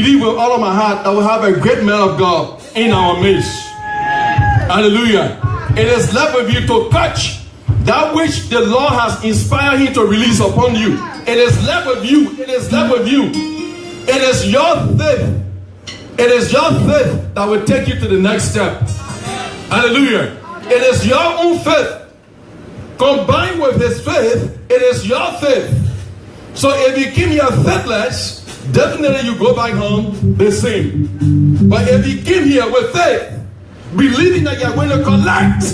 believe with all of my heart that we have a great man of God in our midst. Hallelujah. It is left with you to catch that which the Lord has inspired him to release upon you. It is left with you. It is left with you. It is your faith. It is your faith that will take you to the next step. Hallelujah. It is your own faith. Combined with his faith, it is your faith. So if you keep your faithless, definitely you go back home the same. But if you came here with faith, believing that you're going to collect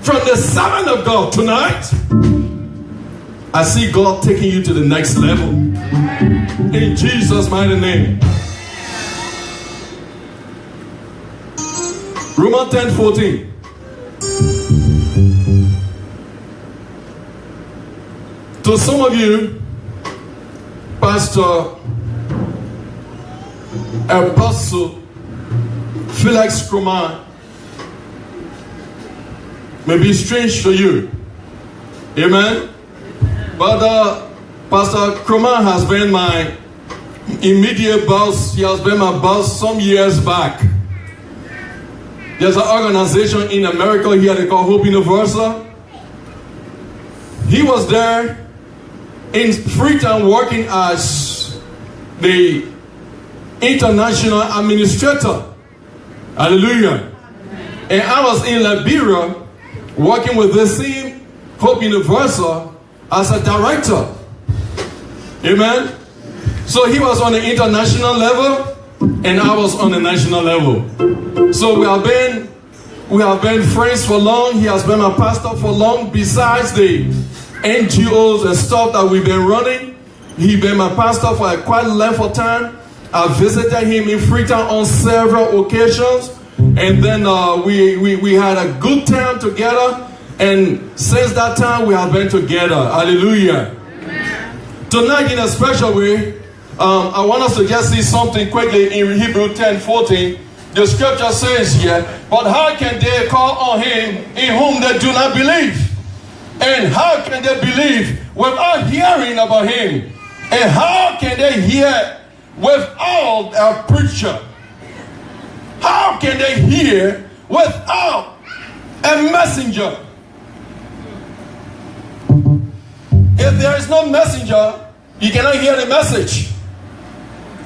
from the servant of God tonight, I see God taking you to the next level. In Jesus' mighty name. Romans 10:14. To some of you, Pastor Apostle Felix Kroman may be strange to you. Amen. But Pastor Kroman has been my immediate boss. He has been my boss some years back. There's an organization in America here they call Hope Universal. He was there in Freetown working as the international administrator. Hallelujah. And I was in Liberia working with the same Hope Universal as a director. Amen. So he was on the international level and I was on the national level. So we have been friends for long. He has been my pastor for long. Besides the NGOs and stuff that we've been running, he's been my pastor for a quite length of time. I visited him in Freetown on several occasions, and then we had a good time together. And since that time, we have been together. Hallelujah. Amen. Tonight, in a special way, I want us to just see something quickly in Hebrew 10:14. The scripture says here, but how can they call on him in whom they do not believe? And how can they believe without hearing about him? And how can they hear without a preacher? How can they hear without a messenger? If there is no messenger, you cannot hear the message.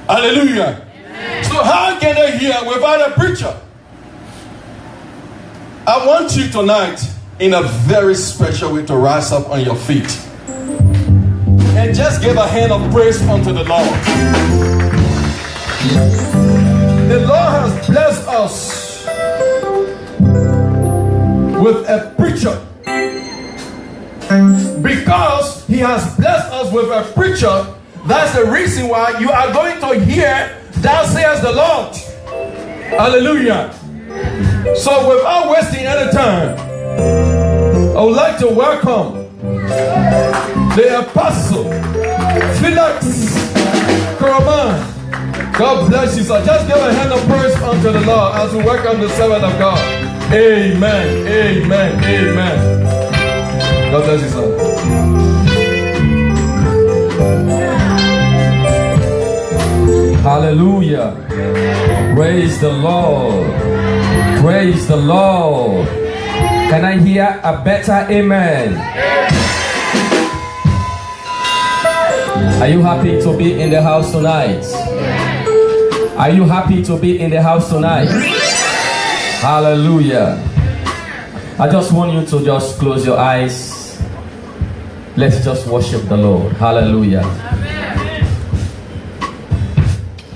Hallelujah. Amen. So how can they hear without a preacher? I want you tonight in a very special way to rise up on your feet and just give a hand of praise unto the Lord. The Lord has blessed us with a preacher. Because he has blessed us with a preacher, that's the reason why you are going to hear thus says the Lord. Hallelujah. So without wasting any time, I would like to welcome the Apostle Felix Kroman. God bless you, sir. Just give a hand of praise unto the Lord as we welcome the servant of God. Amen. Amen. Amen. God bless you, sir. Hallelujah. Praise the Lord. Praise the Lord. Can I hear a better amen? Are you happy to be in the house tonight? Are you happy to be in the house tonight? Hallelujah. I just want you to just close your eyes. Let's just worship the Lord. Hallelujah.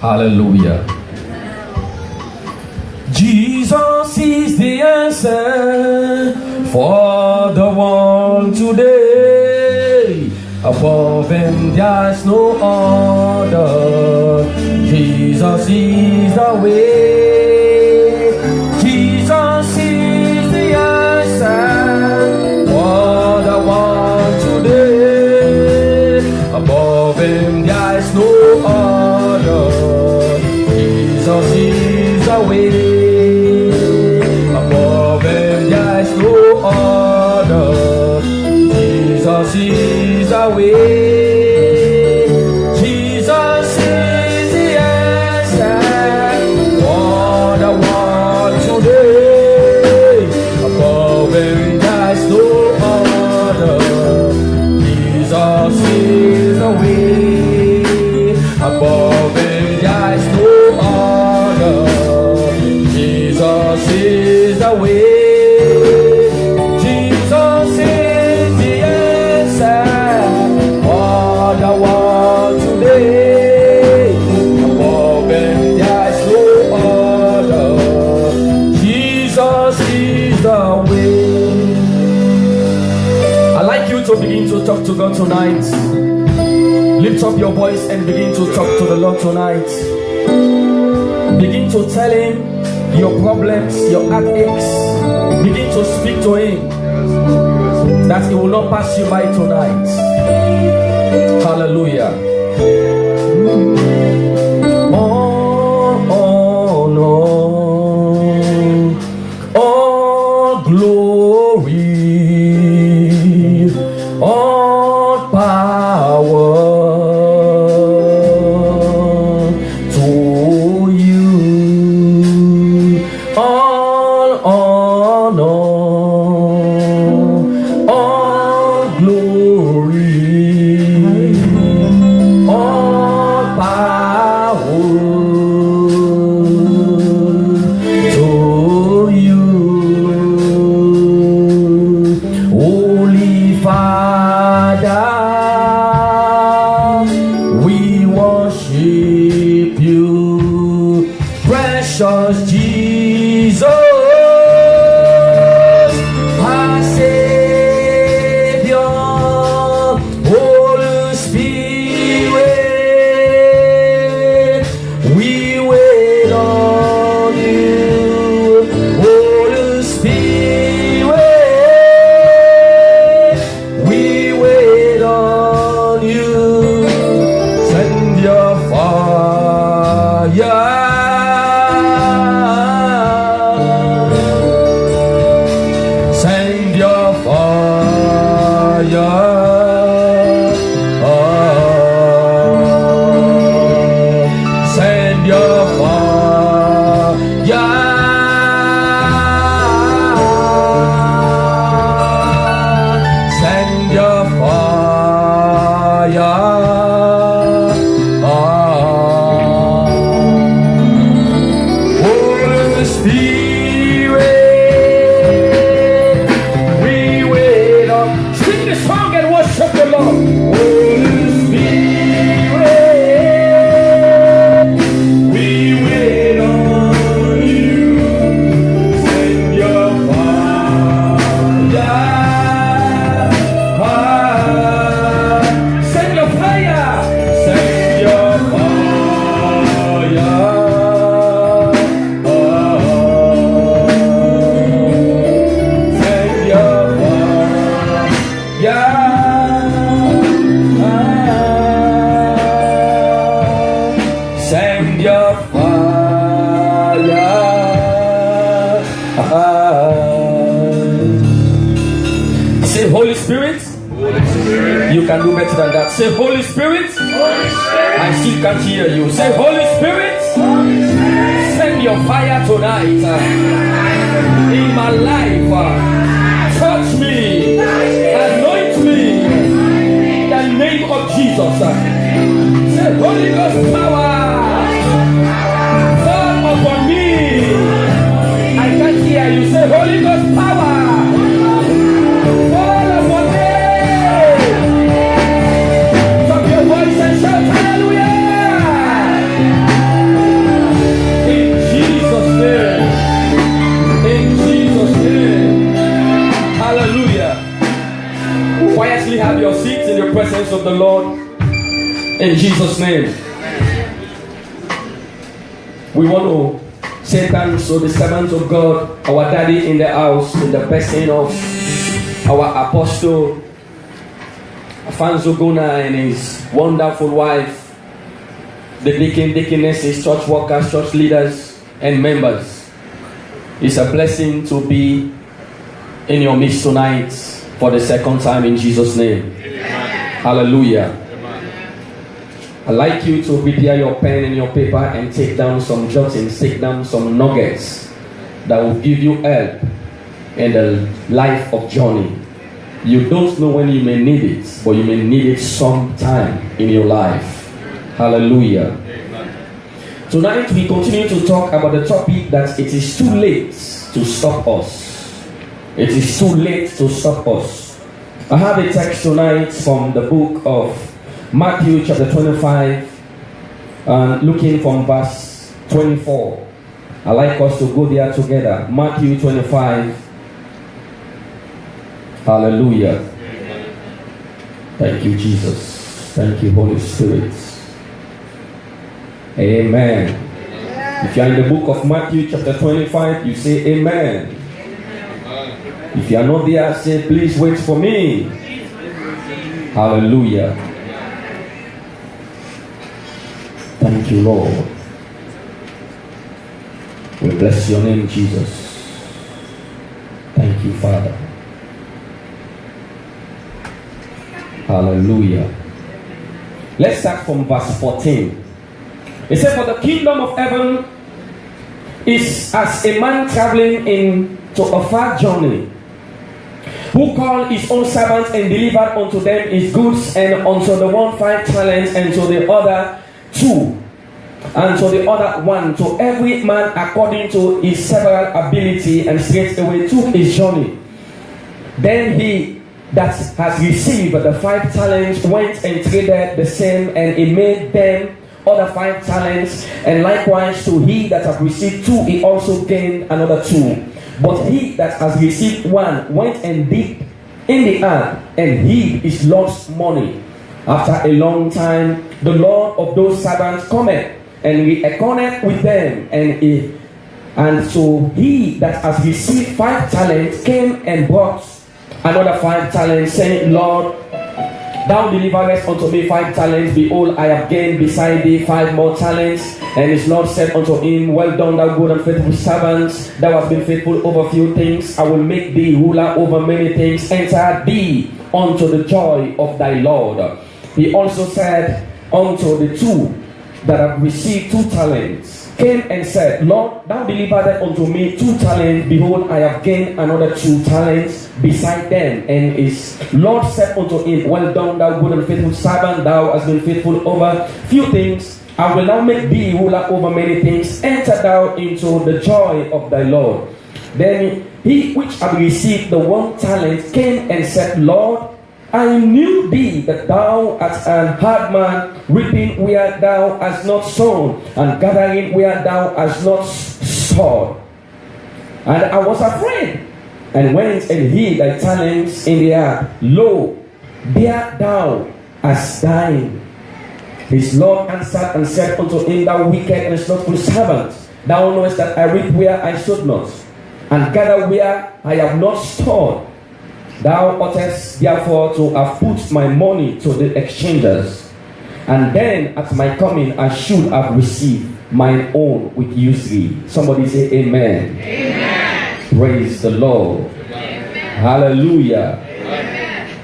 Hallelujah. Jesus is the answer for the world today. Above him there's no other. Jesus is the way. Jesus is the answer for the world today. Above him there's no other. Jesus is the way. Above him there's no other. Jesus is the way. Jesus is the answer to talk to God tonight, lift up your voice and begin to talk to the Lord tonight. Begin to tell Him your problems, your heartaches. Begin to speak to Him that He will not pass you by tonight. Hallelujah. Oh no, all glory, all power to you, all honor, all glory, all power to you. Holy Father, we worship you. Precious Jesus, our Savior. Holy Spirit, we wait on you. Holy Spirit, we wait on you. Send your fire. Send your fire. Send your fire. Send your fire. Holy Spirit, we wait on. Sing the song and worship the Lord. Holy Spirit, we wait on you. Send your fire. Send your fire. Send your fire. Send your fire. Send your fire. Say Holy Spirit. You can do better than that. Say Holy Spirit. I still can't hear you. Say Holy Spirit. Send your fire tonight in my life. Touch me. Anoint me. In the name of Jesus. Say Holy Ghost power. Fall upon me. I can't hear you. Say Holy Ghost power. Fall upon me. Drop your voice and shout hallelujah. In Jesus' name. In Jesus' name. Hallelujah. Quietly have your seats in the presence of the Lord. In Jesus' name. We want to say thanks to the servants of God, our daddy in the house, in the person of our apostle Afanzo Guna and his wonderful wife, the deacon, deaconesses, church workers, church leaders, and members. It's a blessing to be in your midst tonight for the second time in Jesus' name. Amen. Hallelujah. Amen. I'd like you to prepare your pen and your paper and take down some jottings, take down some nuggets that will give you help in the life of journey. You don't know when you may need it, but you may need it sometime in your life. Hallelujah. Amen. Tonight we continue to talk about the topic that it is too late to stop us. It is too late to stop us. I have a text tonight from the book of Matthew chapter 25, looking from verse 24. I'd like us to go there together. Matthew 25. Hallelujah. Thank you, Jesus. Thank you, Holy Spirit. Amen. If you are in the book of Matthew chapter 25, you say amen. If you are not there, say please wait for me. Hallelujah. Thank you, Lord. We bless your name, Jesus. Thank you, Father. Hallelujah. Let's start from verse 14. It says, for the kingdom of heaven is as a man traveling into a far journey, who called his own servants and delivered unto them his goods, and unto the one 5 talents, and to the other 2, and to the other 1, to every man according to his several ability, and straightway took his journey. Then he that has received the 5 talents went and traded the same, and he made them other 5 talents, and likewise to he that hath received 2, he also gained another 2. But he that has received 1 went and dipped in the earth, and hid his Lord's money. After a long time, the Lord of those servants cometh, and he reckoneth with them, and so he that has received 5 talents came and brought another 5 talents, saying, Lord, thou deliverest unto me 5 talents. Behold, I have gained beside thee 5 more talents. And his Lord said unto him, well done, thou good and faithful servant. Thou hast been faithful over few things. I will make thee ruler over many things. Enter thee unto the joy of thy Lord. He also said unto the 2 that have received 2 talents, came and said, Lord, thou delivered unto me 2 talents. Behold, I have gained another 2 talents beside them. And his Lord said unto him, well done, thou good and faithful servant. Thou hast been faithful over few things. I will now make thee ruler over many things. Enter thou into the joy of thy Lord. Then he which had received the 1 talent came and said, Lord, I knew thee that thou art an hard man, reaping where thou hast not sown, and gathering where thou hast not stored. And I was afraid, and went and hid thy talents in the earth. Lo, there thou hast thine. His Lord answered and said unto him, thou wicked and slothful servant, thou knowest that I reap where I sowed not, and gather where I have not stored. Thou oughtest therefore to have put my money to the exchangers, and then at my coming I should have received mine own with usury. Somebody say amen. Amen. Praise the Lord. Amen. Hallelujah. Amen.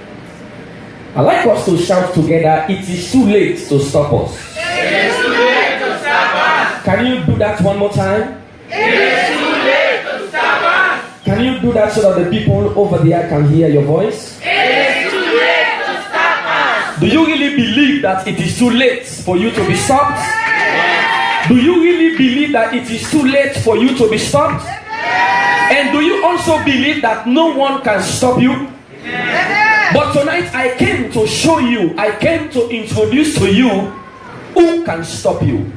I like us to shout together, it is too late to stop us. It is too late to stop us. Can you do that one more time? It is too late to stop us. Can you do that so that the people over there can hear your voice? It is too late to stop us. Do you really believe that it is too late for you to be stopped? Yes. Do you really believe that it is too late for you to be stopped? Yes. And do you also believe that no one can stop you? Yes. But tonight I came to show you, I came to introduce to you who can stop you.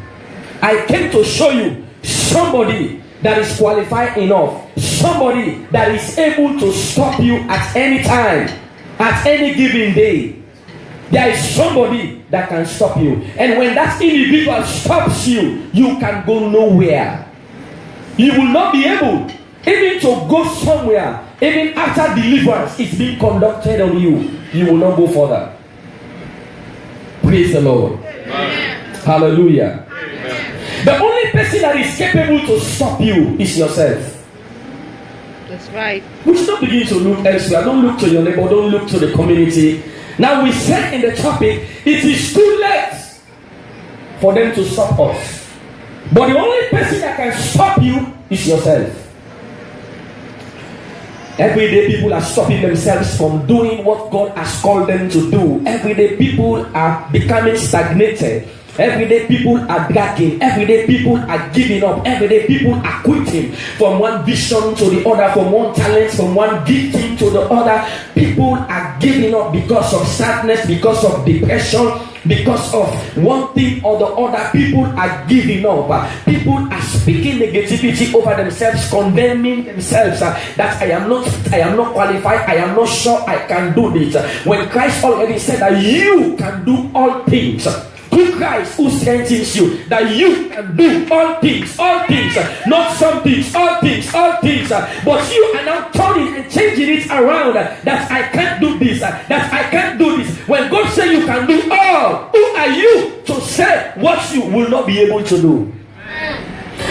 I came to show you somebody that is qualified enough, somebody that is able to stop you at any time, at any given day. There is somebody that can stop you, and when that individual stops you, you can go nowhere. You will not be able even to go somewhere. Even after deliverance is being conducted on you, you will not go further. Praise the Lord. Amen. Hallelujah. Amen. The only person that is capable to stop you is yourself. That's right. We should not begin to look elsewhere. Don't look to your neighbor. Don't look to the community. Now we said in the topic, it is too late for them to stop us. But the only person that can stop you is yourself. Every day people are stopping themselves from doing what God has called them to do. Every day people are becoming stagnated. Every day people are dragging. Every day people are giving up. Every day people are quitting from one vision to the other, from one talent, from one gifting to the other. People are giving up because of sadness, because of depression, because of one thing or the other. People are giving up. People are speaking negativity over themselves, condemning themselves that I am not qualified, I am not sure I can do this. When Christ already said that you can do all things through Christ who strengthens you, that you can do all things, not some things, all things. But you are now turning and changing it around that I can't do this, that I can't do this. When God says you can do all, who are you to say what you will not be able to do?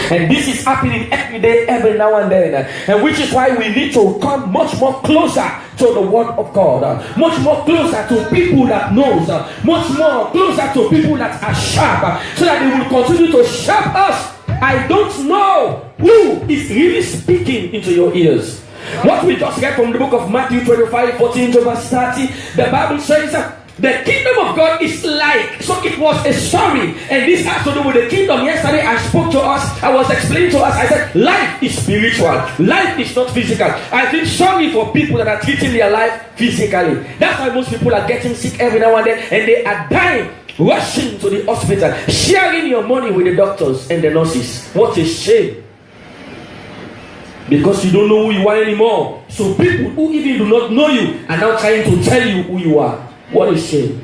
And this is happening every day, every now and then, and which is why we need to come much more closer to the Word of God, much more closer to people that knows, much more closer to people that are sharp, so that they will continue to sharp us. I don't know who is really speaking into your ears. What we just read from the book of Matthew 25:14 to verse 30, the Bible says the kingdom of God is like. So it was a story, and this has to do with the kingdom. Yesterday I spoke to us, I was explaining to us, I said life is spiritual, life is not physical. I feel sorry for people that are treating their life physically. That's why most people are getting sick every now and then, and they are dying, rushing to the hospital, sharing your money with the doctors and the nurses. What a shame. Because you don't know who you are anymore. So people who even do not know you are now trying to tell you who you are. What a shame.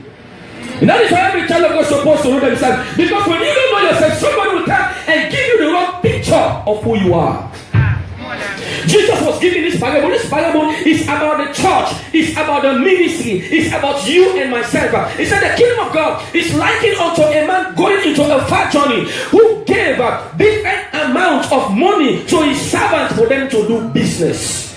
And that is why every child of God is supposed to know themselves. Because when you don't know yourself, somebody will come and give you the wrong picture of who you are. Jesus was giving this parable. This parable is about the church, it's about the ministry, it's about you and myself. He said the kingdom of God is likened unto a man going into a far journey who gave different amounts of money to his servants for them to do business.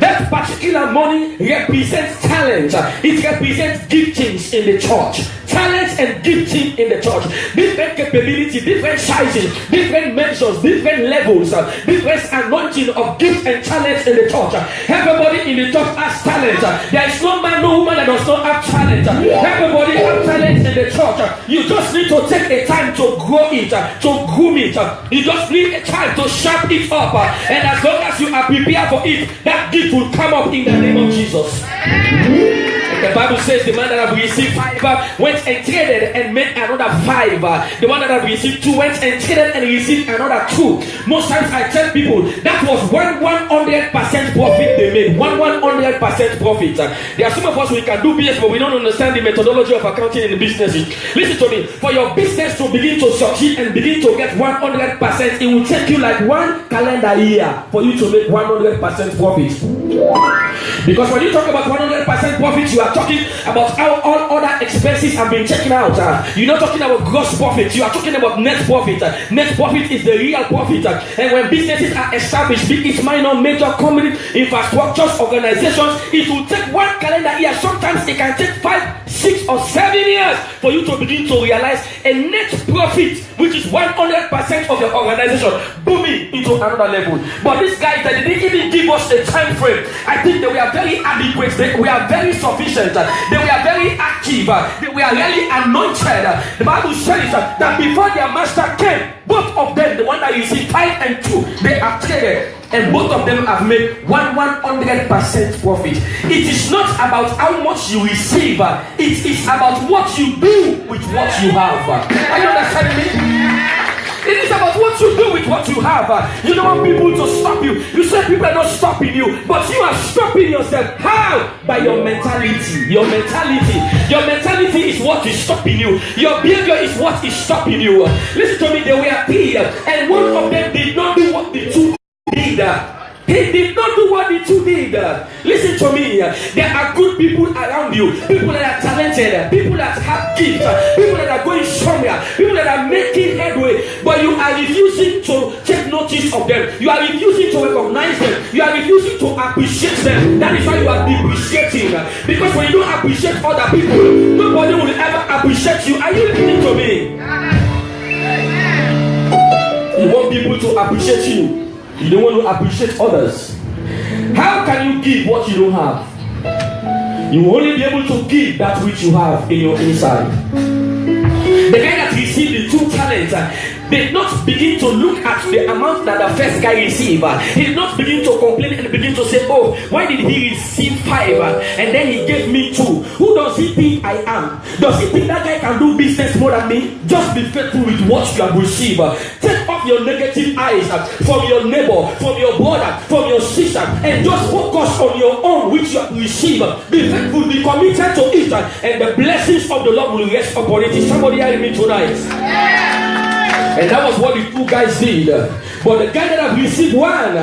That particular money represents talent. It represents giftings in the church. Talents and gifting in the church. Different capability, different sizes, different measures, different levels, different anointing of gifts and talents in the church. Everybody in the church has talent. There is no man, no woman that does not have talent. Everybody has talent in the church. You just need to take a time to grow it, to groom it. You just need a time to sharp it up. And as long as you are prepared for it, that gift will come up in the name of Jesus. The Bible says the man that have received 5 went and traded and made another 5. The one that have received 2 went and traded and received another 2. Most times I tell people that was 100% profit they made. 100% profit. There are some of us we can do business, but we don't understand the methodology of accounting in the businesses. Listen to me. For your business to begin to succeed and begin to get 100%, it will take you like 1 calendar year for you to make 100% profit. Because when you talk about 100% profit, you are talking about how all other expenses have been taken out. You're not talking about gross profit, you are talking about net profit. Net profit is the real profit. And when businesses are established, be it minor, major, company, infrastructures, organizations, it will take 1 calendar year. Sometimes it can take 5, 6, or 7 years for you to begin to realize a net profit, which is 100% of your organization booming into another level. But these guys, they didn't even give us a time frame. I think they were very adequate, they were very sufficient, they were very active, they were really anointed. The Bible says that before their master came, both of them, the one that you see 5 and 2, they have traded, and both of them have made 100% profit. It is not about how much you receive, it is about what you do with what you have. Are you understanding me? It is about what you do with what you have. You don't want people to stop you. You say people are not stopping you, but you are stopping yourself. How? By your mentality. Your mentality. Your mentality is what is stopping you. Your behavior is what is stopping you. Listen to me, they were 3, and one of them did not do what the 2 did. He did not do what the 2 did. Listen to me. There are good people around you. People that are talented. People that have gifts. People that are going somewhere. People that are making headway. But you are refusing to take notice of them. You are refusing to recognize them. You are refusing to appreciate them. That is why you are depreciating. Because when you don't appreciate other people, nobody will ever appreciate you. Are you listening to me? You want people to appreciate you. You don't want to appreciate others. How can you give what you don't have? You will only be able to give that which you have in your inside. The guy that received the 2 talents, did not begin to look at the amount that the first guy received. He did not begin to complain and begin to say, oh, why did he receive 5 and then he gave me 2? Who does he think I am? Does he think that guy can do business more than me? Just be faithful with what you have received. Take off your negative eyes from your neighbor, from your brother, from your sister, and just focus on your own which you have received. Be faithful, be committed to it, and the blessings of the Lord will rest upon it. Is somebody hearing me tonight? And that was what the 2 guys did. But the guy that have received 1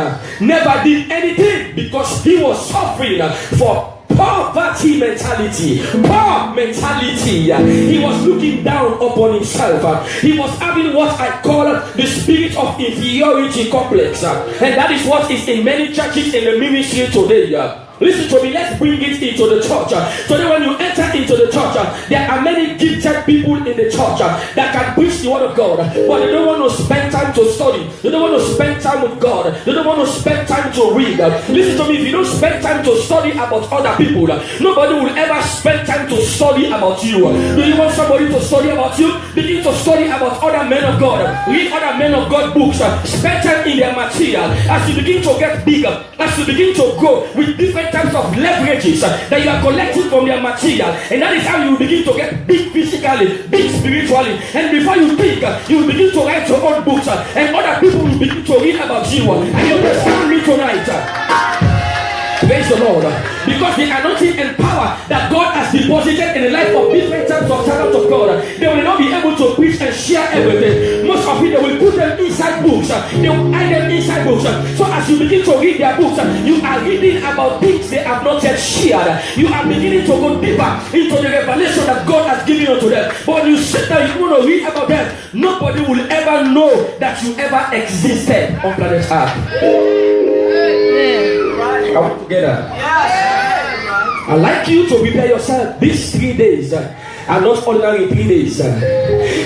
never did anything because he was suffering for poverty mentality. Poor mentality. He was looking down upon himself. He was having what I call the spirit of inferiority complex. And that is what is in many churches in the ministry today. Listen to me, let's bring it into the church. Today when you enter into the church, there are many gifted people in the church that can preach the word of God, but they don't want to spend time to study. They don't want to spend time with God. They don't want to spend time to read. Listen to me, if you don't spend time to study about other people, nobody will ever spend time to study about you. Do you want somebody to study about you? Begin to study about other men of God. Read other men of God books. Spend time in their material. As you begin to get bigger, as you begin to grow with different types of leverages that you are collecting from their material, and that is how you begin to get big physically, big spiritually, and before you think, you will begin to write your own books, and other people will begin to read about you. And you understand me tonight? Praise the Lord. Because the anointing and power that God has deposited in the life of different types of servants of God, they will not be able to preach and share everything. Most of it, they will put them inside books. They will hide them inside books. So as you begin to read their books, you are reading about things they have not yet shared. You are beginning to go deeper into the revelation that God has given unto them. But when you sit down, you want to read about them, nobody will ever know that you ever existed on planet Earth. Are we together? Yes. I'd like you to prepare yourself. These 3 days are not ordinary 3 days.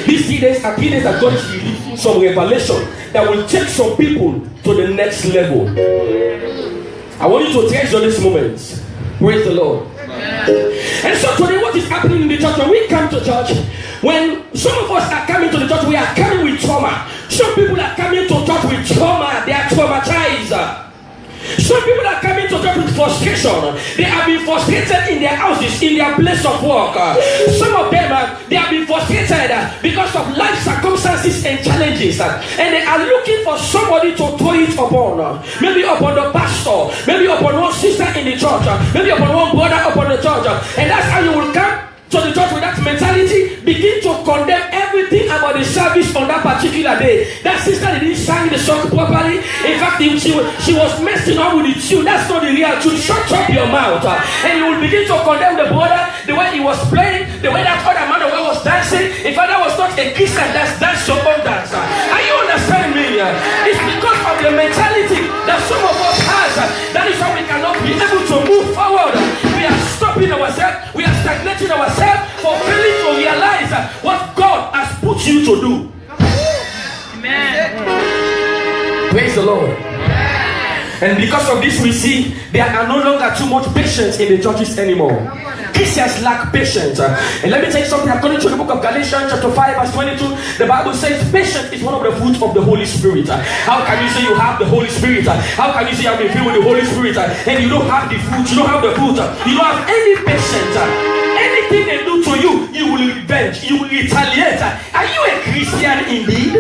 These 3 days are 3 days that God is releasing some revelation that will take some people to the next level. I want you to treasure this moment. Praise the Lord. And so today, what is happening in the church? When we come to church, when some of us are coming to the church, we are coming with trauma. Some people are coming to church with trauma. They are traumatized. Some people are coming to church with frustration. They have been frustrated in their houses, in their place of work. Some of them, they have been frustrated because of life circumstances and challenges. And they are looking for somebody to throw it upon. Maybe upon the pastor, maybe upon one sister in the church, maybe upon one brother upon the church. And that's how you will come to the church with that mentality, begin to condemn everything about the service on that particular day. That sister didn't sing the song properly. In fact, she was messing up with the tune. That's not the real tune. Shut up your mouth. And you will begin to condemn the brother, the way he was playing, the way that other man was dancing. In fact, that was not a Christian dance, that's your own dance. Are you understanding me? It's because of the mentality that some of us has. That is why we cannot be able to move forward. We are stopping ourselves. We are stagnating ourselves for failing to realize what God has put you to do. Amen. Praise the Lord. And because of this, we see there are no longer too much patience in the churches anymore. Christians lack patience. And let me tell you something. According to the book of Galatians chapter 5 verse 22, the Bible says patience is one of the fruits of the Holy Spirit. How can you say you have the Holy Spirit? How can you say you have been filled with the Holy Spirit and you don't have the fruit? You don't have the fruit. You don't have any patience. Anything they do to you, you will revenge. You will retaliate. Are you a Christian indeed?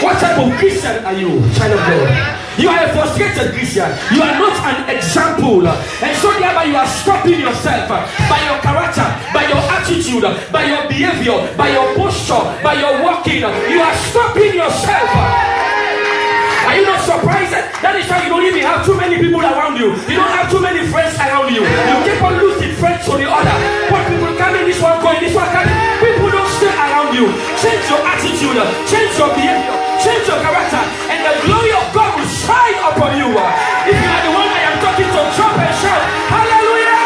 What type of Christian are you, child of God? You are a frustrated Christian. You are not an example. And so thereby you are stopping yourself by your character, by your attitude, by your behavior, by your posture, by your walking. You are stopping yourself. Are you not surprised? That is why you don't even have too many people around you. You don't have too many friends around you. You keep on losing friends to the other. When people come in, this one going, this one coming. People don't stay around you. Change your attitude, change your behavior, change your character, and the glory of God will shine upon you. If you are the one I am talking to, jump and shout, hallelujah!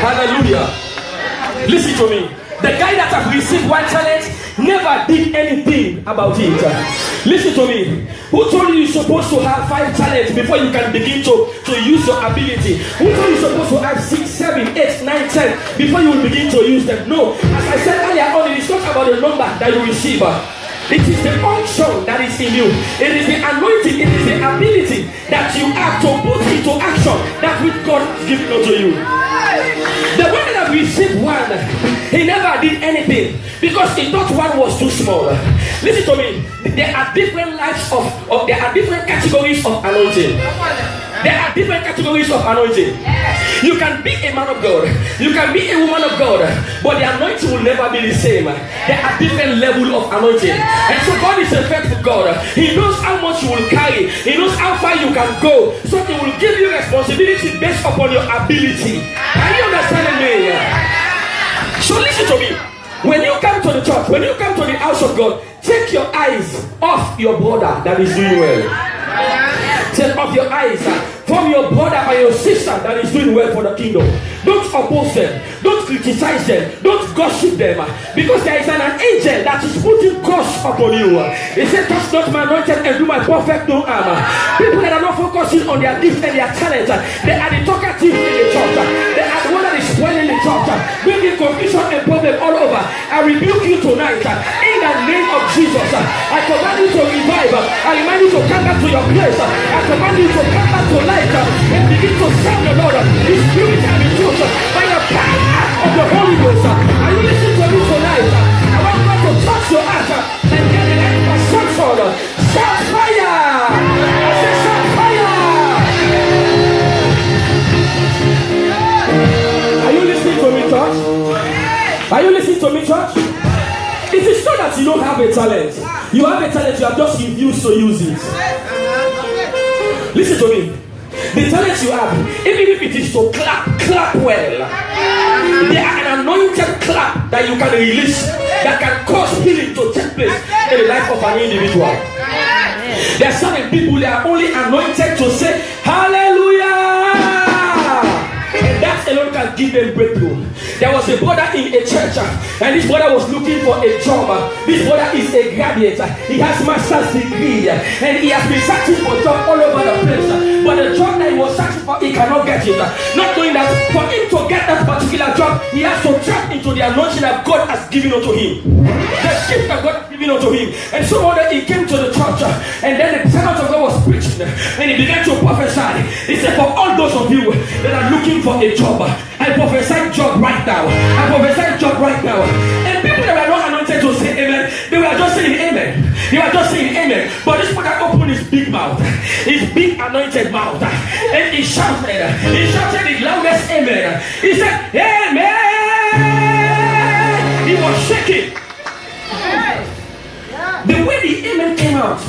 Hallelujah! Listen to me. The guy that have received 1 talent never did anything about it. Listen to me. Who told you you're supposed to have 5 talents before you can begin to use your ability? Who told you you're supposed to have 6, 7, 8, 9, 10 before you will begin to use them? No. As I said earlier on, it is not about the number that you receive. It is the unction that is in you. It is the anointing. It is the ability that you have to put into action that which God has given unto you. The one that received 1, he never did anything because he thought 1 was too small. Listen to me. There are different lives of there are different categories of anointing. There are different categories of anointing. You can be a man of God, you can be a woman of God, but the anointing will never be the same. There are different levels of anointing. And so God is a faithful God. He knows how much you will carry, He knows how far you can go. So He will give you responsibility based upon your ability. Are you understanding me? So listen to me. When you come to the church, when you come to the house of God, take your eyes off your brother that is doing well. Take off your eyes from your brother or your sister that is doing well for the kingdom. Don't oppose them. Don't criticize them. Don't gossip them. Because there is an angel that is putting curse upon you. He said, touch not my anointed and do my prophet no harm. People that are not focusing on their gifts and their talents, they are the talkative in the church. They are the one that is spoiling the church, bringing confusion and problem all over. I rebuke you tonight in the name of Jesus. I command you to revive. I remind you to come back to your place. I command you to come back to life and begin to serve the Lord. His spirit and the truth by the power of the Holy Ghost. Are you listening to me tonight? I want God to touch your heart and get the light of sunshine. Shout fire! I said shout fire! Are you listening to me, church? Are you listening to me, church? It is not that you don't have a talent. You have a talent, you have just refused to use it. Listen to me. The talent you have, even if it is to clap well. There are an anointed clap that you can release that can cause healing to take place in the life of an individual. There are certain people that are only anointed to say hallelujah. And that alone can give them breakthrough. There was a brother in a church, and this brother was looking for a job. This brother is a graduate. He has master's degree, and he has been searching for a job all over the place. But the job that he was searching for, he cannot get it. Not knowing that for him to get that particular job, he has to tap into the anointing that God has given unto him. The gift that God has given unto him. And so one day he came to the church, and then the servant of God was preaching, and he began to prophesy. He said, for all those of you that are looking for a job, I prophesy job right now. I prophesy job right now. And people that were not anointed to say amen, they were just saying amen. They were just saying amen. But this brother opened his big mouth, his big anointed mouth, and he shouted the loudest amen. He said, amen. He was shaking. The way the amen came out,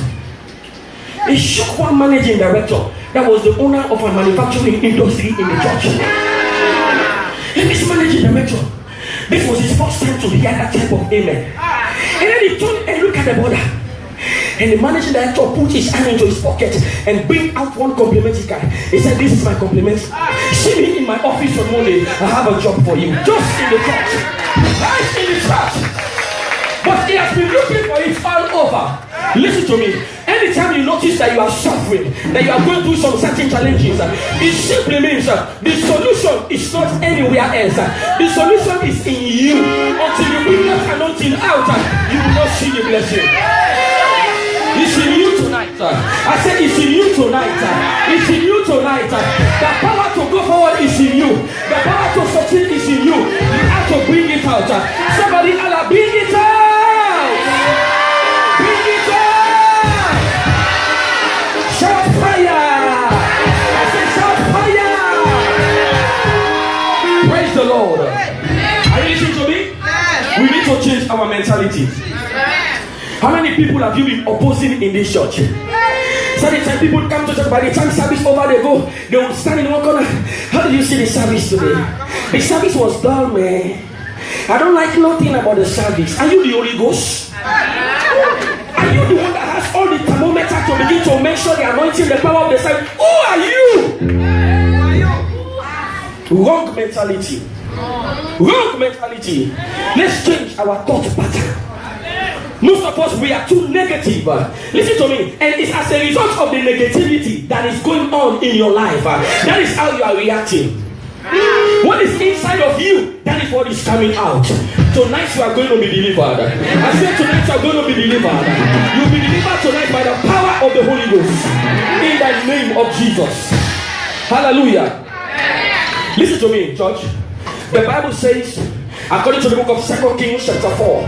it shook one managing director that was the owner of a manufacturing industry in the church. And this managing director, this was his first time to hear that type of amen. And then he turned and looked at the brother. And the managing director put his hand into his pocket and bring out one complimentary card. He said, this is my compliment. See me in my office on Monday. I have a job for you. Just in the church. Right in the church. But he has been looking for it all over. Listen to me. Anytime you notice that you are suffering, that you are going through some certain challenges, it simply means the solution is not anywhere else. The solution is in you. Until you bring that anointing out, you will not see the blessing. It's in you tonight. I said it's in you tonight. It's in you tonight. The power to go forward is in you. The power to succeed is in you. You have to bring it out. Somebody, Allah, bring it out. Bring it out. Shout fire. I said shout fire. Praise the Lord. Are you listening to me? We need to change our mentality. How many people have you been opposing in this church? So the time people come to church, by the time service over, they will stand in one corner. How did you see the service today? The service was dull, man. I don't like nothing about the service. Are you the Holy Ghost? Are you the one that has all the thermometer to begin to measure the anointing, the power of the service? Who are you? Wrong mentality. Wrong mentality. Let's change our thought pattern. Most of us, we are too negative. Listen to me. And it's as a result of the negativity that is going on in your life. That is how you are reacting. What is inside of you, that is what is coming out. Tonight you are going to be delivered. I said tonight you are going to be delivered. You will be delivered tonight by the power of the Holy Ghost. In the name of Jesus. Hallelujah. Listen to me, church. The Bible says, according to the book of 2 Kings chapter 4,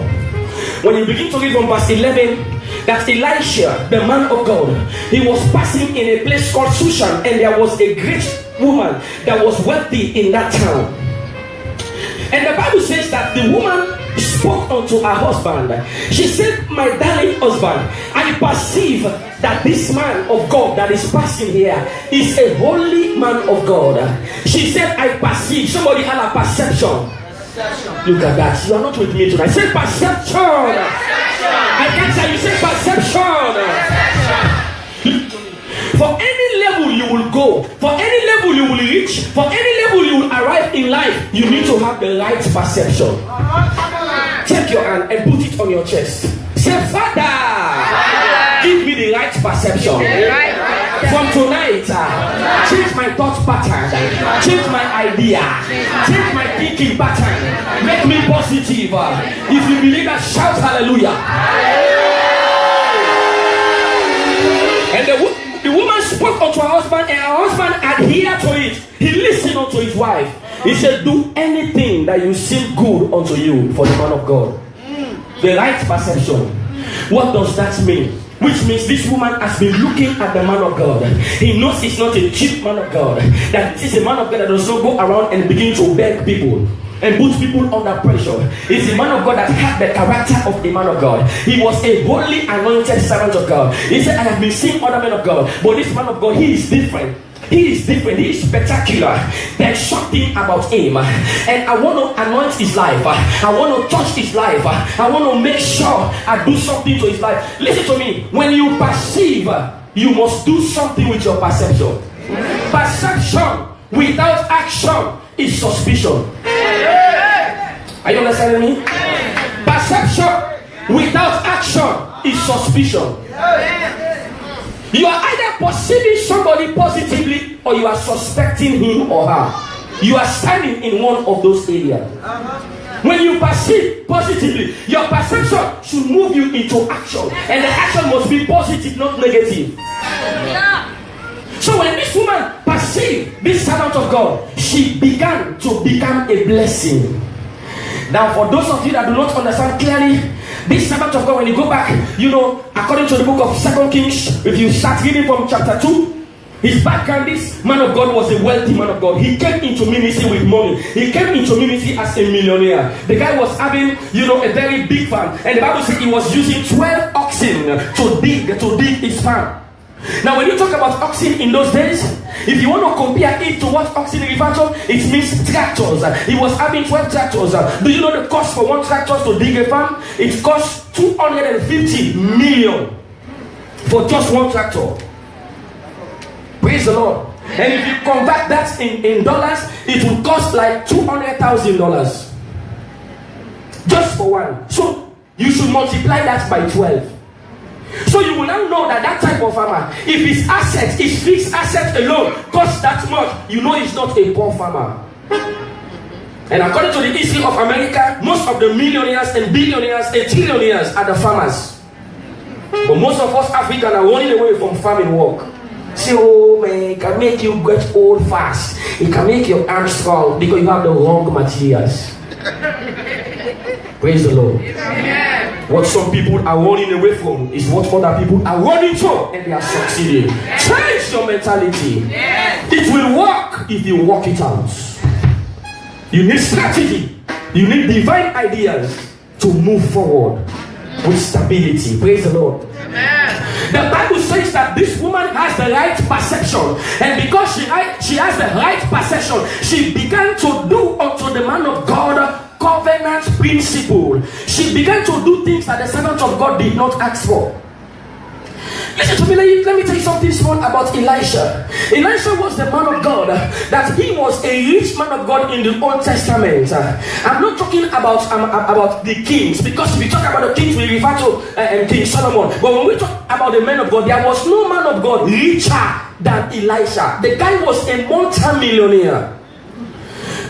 when you begin to read from verse 11, that Elisha, the man of God, he was passing in a place called Shushan, and there was a great woman that was wealthy in that town. And the Bible says that the woman spoke unto her husband. She said, my darling husband, I perceive that this man of God that is passing here is a holy man of God. She said, I perceive. Somebody had a perception. Look at that. You are not with me tonight. Say perception. I can't say you say perception. For any level you will go, for any level you will reach, for any level you will arrive in life, you need to have the right perception. Take your hand and put it on your chest. Say, Father, give me the right perception. From tonight, change my thought pattern, change my idea, change my thinking pattern, make me positive. If you believe that, shout hallelujah. And the woman spoke unto her husband, and her husband adhered to it. He listened unto his wife. He said, do anything that you seem good unto you for the man of God. The right perception. What does that mean? Which means this woman has been looking at the man of God. He knows he's not a cheap man of God. That this is a man of God that does not go around and begin to beg people and put people under pressure. He's a man of God that had the character of a man of God. He was a holy anointed servant of God. He said, I have been seeing other men of God, but this man of God, he is different. He is different. He is spectacular. There's something about him, and I want to anoint his life. I want to touch his life. I want to make sure I do something to his life. Listen to me. When you perceive, you must do something with your perception. Perception without action is suspicion. Are you understanding me? Perception without action is suspicion. You are either perceiving somebody positively or you are suspecting him or her. You are standing in one of those areas. When you perceive positively, your perception should move you into action, and the action must be positive, not negative. So when this woman perceived this servant of God, she began to become a blessing. Now, for those of you that do not understand clearly, this servant of God, when you go back, according to the book of 2 Kings, if you start reading from chapter 2, his background, this man of God was a wealthy man of God. He came into ministry with money. He came into ministry as a millionaire. The guy was having, a very big farm. And the Bible says he was using 12 oxen to dig his farm. Now, when you talk about oxen in those days, if you want to compare it to what oxen refer to, it means tractors. He was having 12 tractors. Do you know the cost for one tractor to dig a farm? It costs 250 million for just one tractor. Praise the Lord. And if you convert that in dollars, it will cost like $200,000 just for one. So you should multiply that by 12. So you will now know that type of farmer, if his assets, his fixed asset alone costs that much, you know he's not a poor farmer. And according to the history of America, most of the millionaires and billionaires and trillionaires are the farmers. But most of us Africans are running away from farming work. Say, oh man, it can make you get old fast. It can make your arms strong because you have the wrong materials. Praise the Lord. Amen. What some people are running away from is what other people are running to, and they are succeeding. Change your mentality. It will work if you work it out. You need strategy. You need divine ideas to move forward with stability. Praise the Lord. Amen. The Bible says that this woman has the right perception, and because she has the right perception, she began to do unto the man of God covenant principle. She began to do things that the servant of God did not ask for. Listen to me, let me tell you something small about Elisha. Elisha was the man of God, that he was a rich man of God in the Old Testament. I'm not talking about the kings, because if we talk about the kings, we refer to King Solomon. But when we talk about the men of God, there was no man of God richer than Elisha. The guy was a multi-millionaire.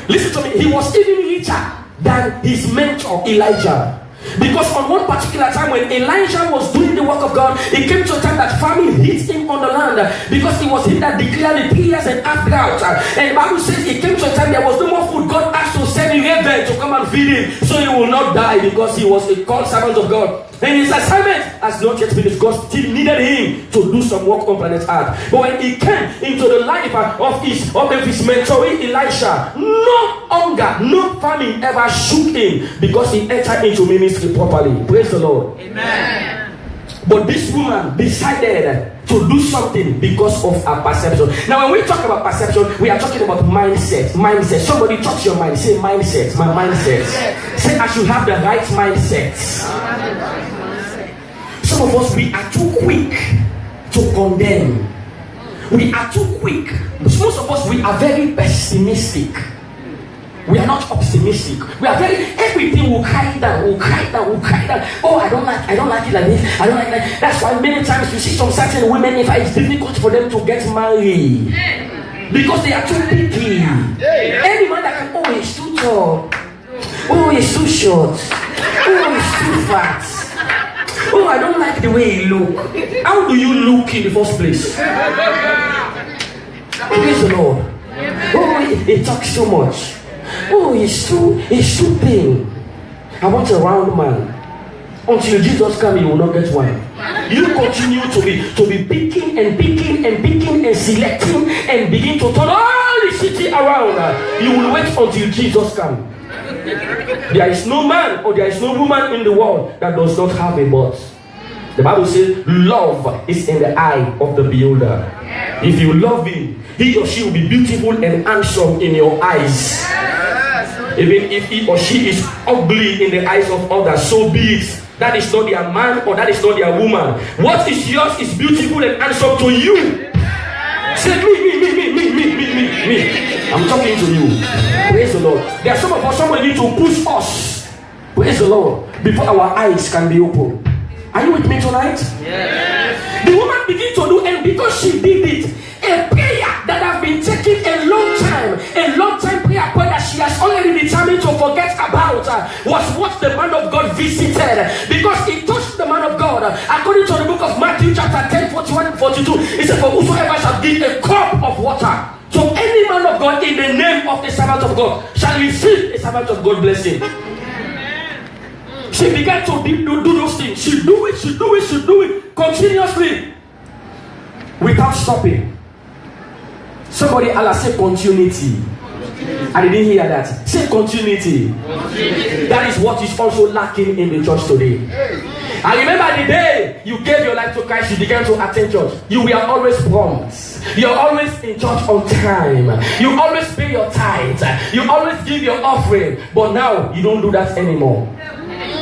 Listen to me, he was even richer than his mentor Elijah. Because on one particular time when Elijah was doing the work of God, it came to a time that famine hit him on the land, because it was him that declared the pillars and half drought. And the Bible says it came to a time there was no more food. God asked to send a raven to come and feed him, so he will not die, because he was a called servant of God. And his assignment has not yet finished. God still needed him to do some work on planet Earth. But when he came into the life of his mentor Elisha, no hunger, no famine ever shook him, because he entered into ministry properly. Praise the Lord. Amen. But this woman decided to do something because of her perception. Now, when we talk about perception, we are talking about mindset. Mindset. Somebody touch your mind. Say mindset. My mindset. Say I should have the right mindset. Some of us, we are too quick to condemn. We are too quick. Most of us, we are very pessimistic. We are not optimistic. We are very, everything will cry down. Oh, I don't like it like this. I don't like that. That's why many times you see some certain women, if it's difficult for them to get married, because they are too picky. Any man that can, oh, he's too tall. Oh, he's too short. Oh, he's too fat. Oh, I don't like the way he look. How do you look in the first place? Praise the Lord. Oh, he talks so much. Oh, he's too thin. I want a round man. Until Jesus comes, you will not get one. You continue to be picking and selecting and begin to turn all the city around. You will wait until Jesus comes. There is no man or there is no woman in the world that does not have a boss. The Bible says love is in the eye of the beholder. If you love him, he or she will be beautiful and handsome in your eyes. Even if he or she is ugly in the eyes of others, so be it. That is not their man or that is not their woman. What is yours is beautiful and handsome to you. Say me. I'm talking to you. Praise the Lord. There are some of us, somebody need to push us. Praise the Lord. Before our eyes can be open. Are you with me tonight? Yes. The woman began to do, and because she did it, a prayer that has been taking a long time prayer that she has already determined to forget about was what the man of God visited, because he touched the man of God. According to the book of Matthew chapter 10, 41 and 42, it said, for whosoever shall give a cup of water to any man of God in the name of the servant of God shall receive a servant of God blessing. She began to do those things. She do it continuously without stopping. Somebody, Allah, say continuity. I didn't hear that. Say continuity. That is what is also lacking in the church today. I remember the day you gave your life to Christ, you began to attend church. You were always prompt. You're always in church on time. You always pay your tithes. You always give your offering. But now you don't do that anymore.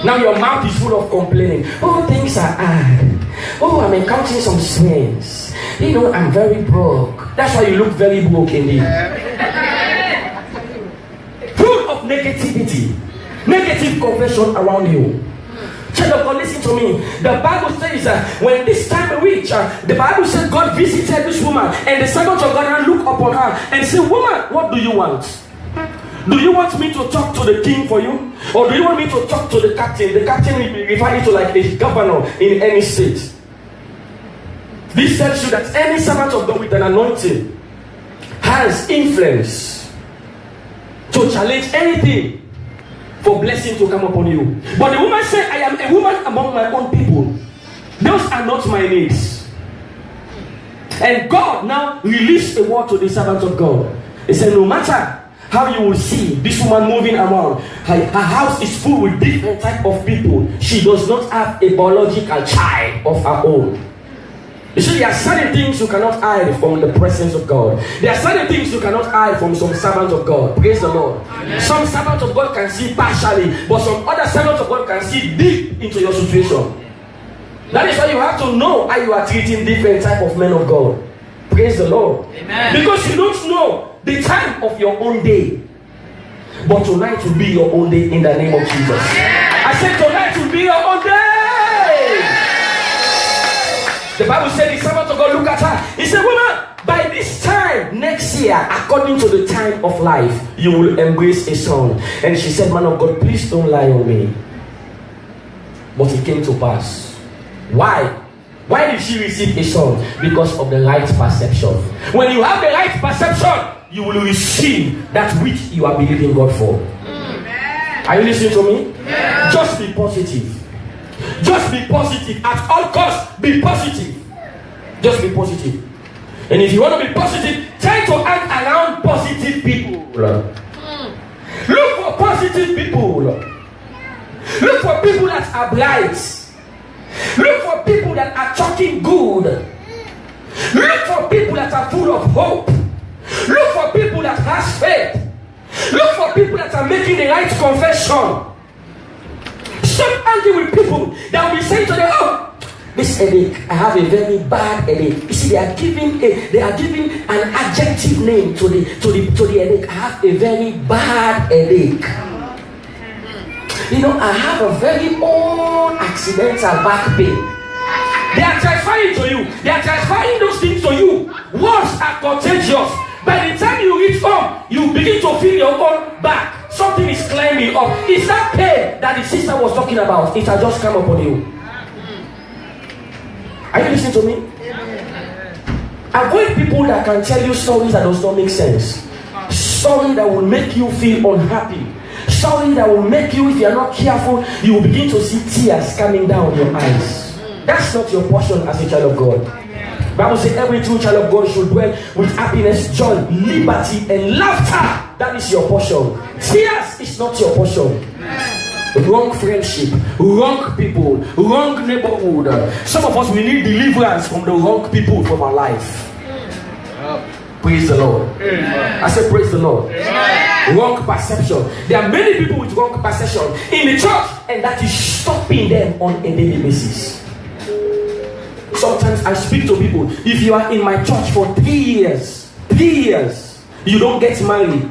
Now your mouth is full of complaining. Oh, things are hard. Oh, I'm encountering some sins. You know, I'm very broke. That's why you look very broke indeed. Full of negativity. Negative confession around you. Child of God, listen to me. The Bible says when this time reached, the Bible says God visited this woman, and the servant of God looked upon her and said, woman, what do you want? Do you want me to talk to the king for you? Or do you want me to talk to the captain? The captain will be referring to like a governor in any state. This tells you that any servant of God with an anointing has influence to challenge anything for blessing to come upon you. But the woman said, I am a woman among my own people. Those are not my needs. And God now released a word to the servant of God. He said, no matter how you will see this woman moving around, her house is full with different type of people. She does not have a biological child of her own. You see, there are certain things you cannot hide from the presence of God. There are certain things you cannot hide from some servants of God. Praise the Lord. Amen. Some servants of God can see partially, but some other servants of God can see deep into your situation. That is why you have to know how you are treating different type of men of God. Praise the Lord. Amen. Because you don't know the time of your own day. But tonight will be your own day in the name of Jesus. I said tonight will be your own day. The Bible said the servant of God looked at her. He said, woman, by this time next year, according to the time of life, you will embrace a son. And she said, man of God, please don't lie on me. But it came to pass. Why? Why did she receive a son? Because of the right perception. When you have the right perception, you will receive that which you are believing God for. Are you listening to me? Yeah. Just be positive. Just be positive. At all costs, be positive. Just be positive. And if you want to be positive, try to act around positive people. Look for positive people. Look for people that are bright. Look for people that are talking good. Look for people that are full of hope. Look for people that has faith. Look for people that are making the right confession. Stop angry with people that will be saying to them, oh, this headache, I have a very bad headache. You see, they are giving an adjective name to the headache. I have a very bad headache. You know, I have a very old accidental back pain. They are transferring to you. They are transferring those things to you. Words are contagious. By the time you reach home, you begin to feel your own back. Something is climbing up. It's that pain that the sister was talking about. It has just come upon you. Are you listening to me? Avoid people that can tell you stories that does not make sense. Story that will make you feel unhappy. Story that will make you, if you are not careful, you will begin to see tears coming down your eyes. That's not your portion as a child of God. The Bible says every true child of God should dwell with happiness, joy, liberty, and laughter. That is your portion. Tears is not your portion. Wrong friendship, wrong people, wrong neighborhood. Some of us, we need deliverance from the wrong people from our life. Praise the Lord. I said praise the Lord. Wrong perception. There are many people with wrong perception in the church, and that is stopping them on a daily basis. Sometimes I speak to people. If you are in my church for 3 years, you don't get married,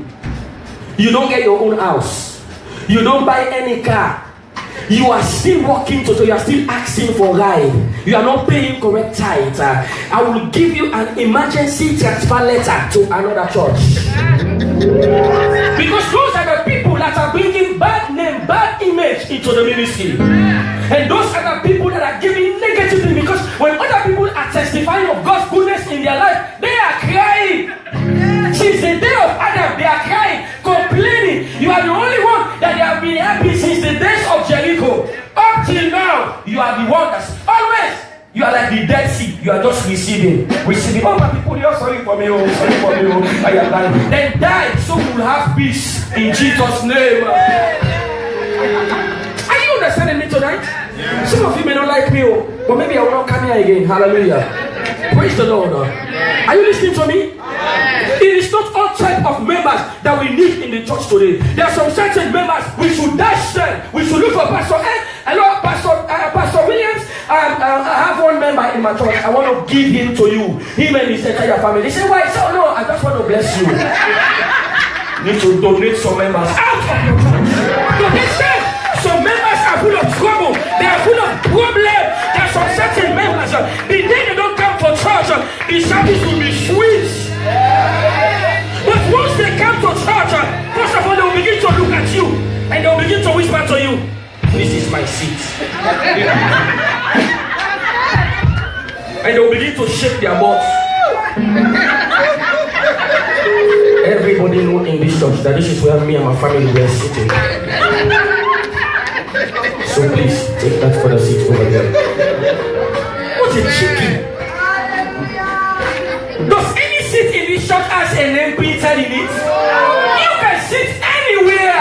you don't get your own house, you don't buy any car, you are still walking to, you are still asking for ride, you are not paying correct tithe, I will give you an emergency transfer letter to another church. Because those are the people that are bringing bad name, bad image into the ministry. And those are the people that are giving negative things. Because when other people are testifying of God's goodness in their life, they are crying. Since the day of Adam, they are crying, complaining. You are the only one that they have been happy since the days of Jericho. Up till now, you are the one that's always, you are like the Dead Sea. You are just receiving. Oh, my people, you're sorry for me. Oh, sorry for me. Oh, I am dying. Then die so we will have peace in Jesus' name. Are you understanding me tonight? Yeah. Some of you may not like me, but maybe I will not come here again. Hallelujah. Praise the Lord. Are you listening to me? It is not all type of members that we need in the church today. There are some certain members we should dash them. We should look for Pastor Ed. Hello, Pastor Williams. I have one member in my church. I want to give him to you. Him and his entire family. They say, why? So no, I just want to bless you. You need to donate some members out of your church. Donate them. Some members are full of trouble. They are full of problems. There are some certain members. The day they don't come for church, the service will be sweet. But once they come to church, first of all, they will begin to look at you and they will begin to whisper to you, this is my seat. And they will begin to shake their butts. Everybody knows in this church that this is where me and my family were sitting. So please take that for the seat over there. What a chicken. Does any seat in this church has a name printed in it? You can sit anywhere.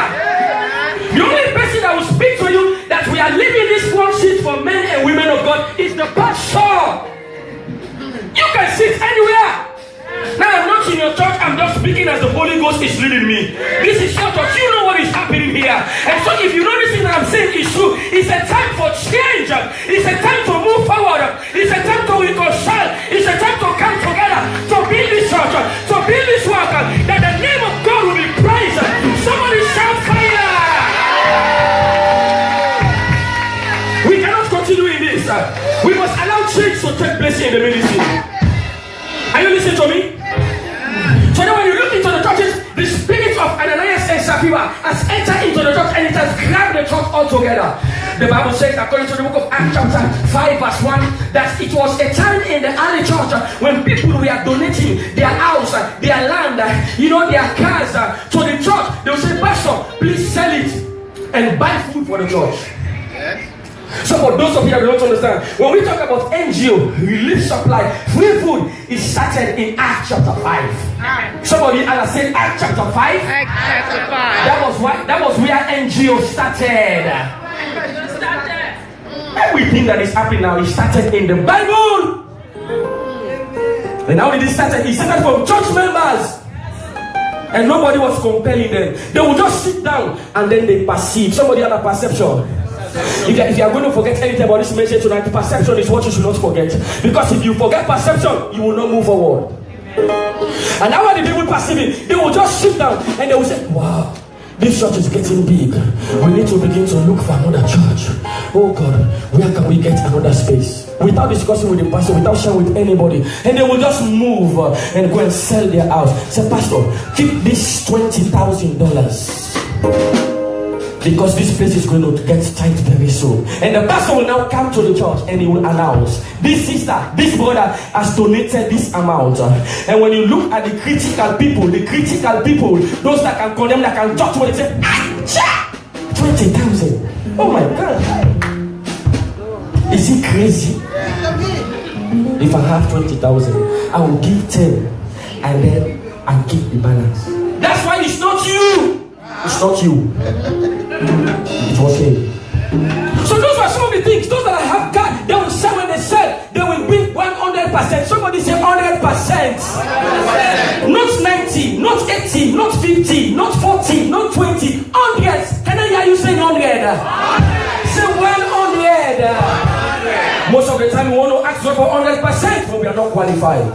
The only person that will speak to you that we are leaving this one seat for men and women of God is the pastor. You can sit anywhere. Now I'm not in your church, I'm just speaking as the Holy Ghost is leading me. This is your church, you know what is happening here. And so if you know this thing that I'm saying is true, it's a time for change. It's a time to move reconcile. It's a time to come together to build this church, to build this work, that the name of God will be praised. Somebody shout fire. We cannot continue in this. We must allow change to take place in the ministry. Are you listening to me? So now when you look into the churches, the spirit of Ananias and Sapphira has entered into the church and it has grabbed the church altogether. The Bible says, according to the book of Acts chapter 5 verse 1, that it was a time in the early church when people were donating their house, their land, their cars to the church. They would say, Pastor, please sell it and buy food for the church. So for those of you that don't understand, when we talk about NGO, relief supply, free food, it started in Acts chapter 5. Somebody else said Acts chapter 5. Acts chapter 5. That was where NGO started. Everything that is happening now, it started in the Bible. And how did it start? It started from church members. And nobody was compelling them. They would just sit down and then they perceive. Somebody had a perception. If you are going to forget anything about this message tonight, perception is what you should not forget. Because if you forget perception, you will not move forward. And how are the people perceiving? They will just sit down and they will say, wow, this church is getting big. We need to begin to look for another church. Oh God, where can we get another space? Without discussing with the pastor, without sharing with anybody. And they will just move and go and sell their house. Say, Pastor, keep this $20,000. Because this place is going to get tight very soon. And the pastor will now come to the church and he will announce, this sister, this brother has donated this amount. And when you look at the critical people, those that can condemn, that can talk to them, they say, 20,000. Oh my God. Is it crazy? If I have 20,000, I will give 10 and then I'll keep the balance. That's why it's not you. It's not you. It was him. So those are some of the things. Those that have God, they will say when they said they will bring 100%. Somebody say 100%. Not 90, not 80, not 50, not 40, not 20. 100. Can I hear you say 100? Say 100. Most of the time we want to ask God for 100%, but we are not qualified.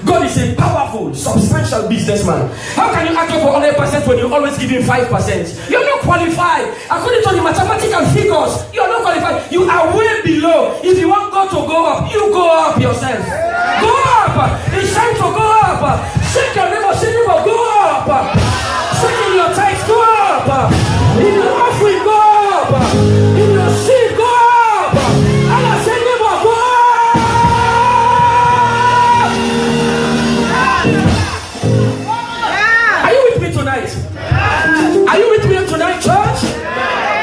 God is a powerful, substantial businessman. How can you ask for 100% when you always give him 5%? You're not qualified. According to the mathematical figures, you're not qualified. You are way below. If you want God to go up, you go up yourself. Go up. It's time to go up. Shake your neighbor, go up. Shake your tithes, go up. In your offering, go up. In your seed, go up. And I say, neighbor, go up. Are you with me tonight, church?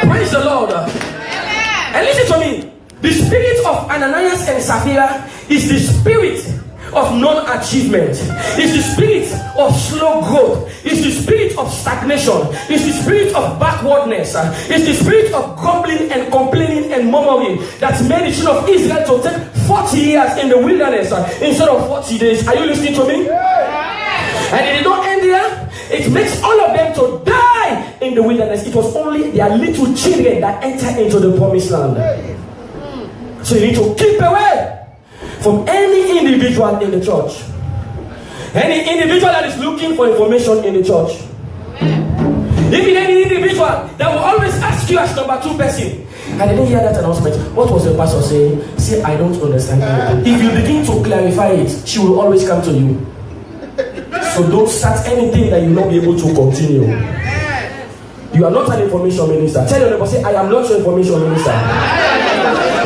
Praise the Lord. And listen to me. The spirit of Ananias and Sapphira is the spirit of non-achievement. It's the spirit of slow growth. It's the spirit of stagnation. It's the spirit of backwardness. It's the spirit of grumbling and complaining and murmuring that made the children of Israel to take 40 years in the wilderness instead of 40 days. Are you listening to me? And it did not end there. It makes all of them to die in the wilderness. It was only their little children that entered into the promised land. So you need to keep away from any individual in the church. Any individual that is looking for information in the church. Even any individual that will always ask you as number 2 person. And I didn't hear that announcement. What was the pastor saying? Say, I don't understand anything. If you begin to clarify it, she will always come to you. So don't start anything that you will not be able to continue. You are not an information minister. Tell your neighbor, say, I am not your information minister.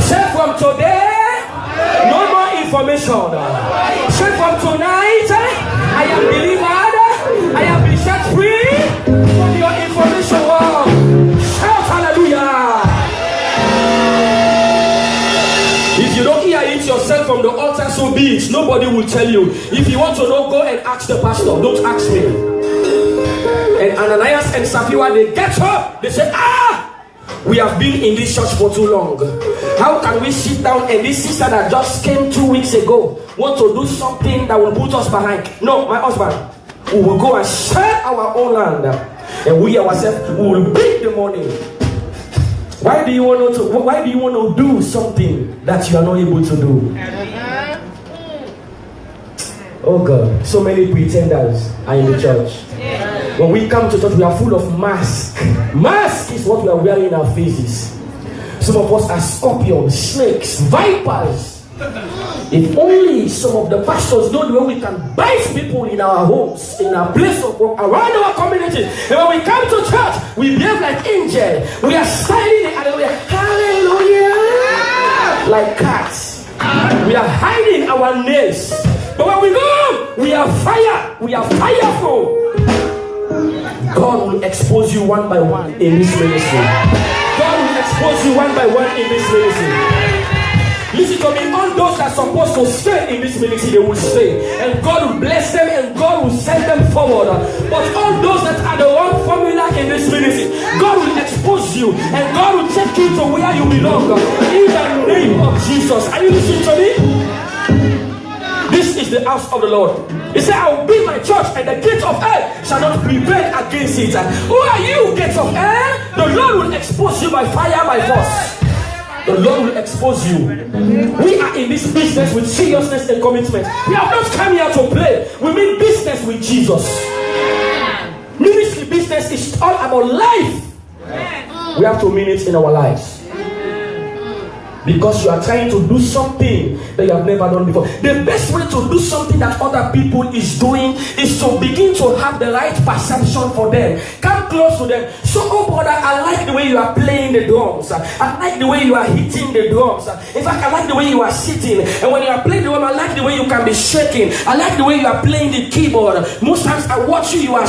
Say from today, no more information. Say from tonight, I am delivered. I am been set free from your information world. Shout hallelujah. If you don't hear it yourself from the altar, so be it. Nobody will tell you. If you want to know, go and ask the pastor. Don't ask me. And Ananias and Sapphira, they get up. They say, we have been in this church for too long. How can we sit down and this sister that just came 2 weeks ago want to do something that will put us behind? No, my husband, we will go and sell our own land. And we ourselves will bring the money. Why do you want to do something that you are not able to do? Oh God, so many pretenders are in the church. When we come to church, we are full of masks. Mask is what we are wearing in our faces. Some of us are scorpions, snakes, vipers. If only some of the pastors know the way we can bite people in our homes, in our place of work, around our community. And when we come to church, we behave like angels. We are styling and we are hallelujah, like cats. We are hiding our nails. But when we go, we are fire. We are fireful. God will expose you one by one in this ministry. God will expose you one by one in this ministry. Listen to me, all those that are supposed to stay in this ministry, they will stay. And God will bless them and God will send them forward. But all those that are the wrong formula in this ministry, God will expose you and God will take you to where you belong. In the name of Jesus. Are you listening to me? This is the house of the Lord. He said, I will build my church and the gates of hell shall not prevail against it. Who are you, gates of hell? The Lord will expose you by fire, by force. The Lord will expose you. We are in this business with seriousness and commitment. We have not come here to play. We mean business with Jesus. Ministry business is all about life. We have to mean it in our lives. Because you are trying to do something that you have never done before. The best way to do something that other people is doing is to begin to have the right perception for them. Come close to them. So, oh brother, I like the way you are playing the drums. I like the way you are hitting the drums. In fact, I like the way you are sitting. And when you are playing the drum, I like the way you can be shaking. I like the way you are playing the keyboard. Most times I watch you, you are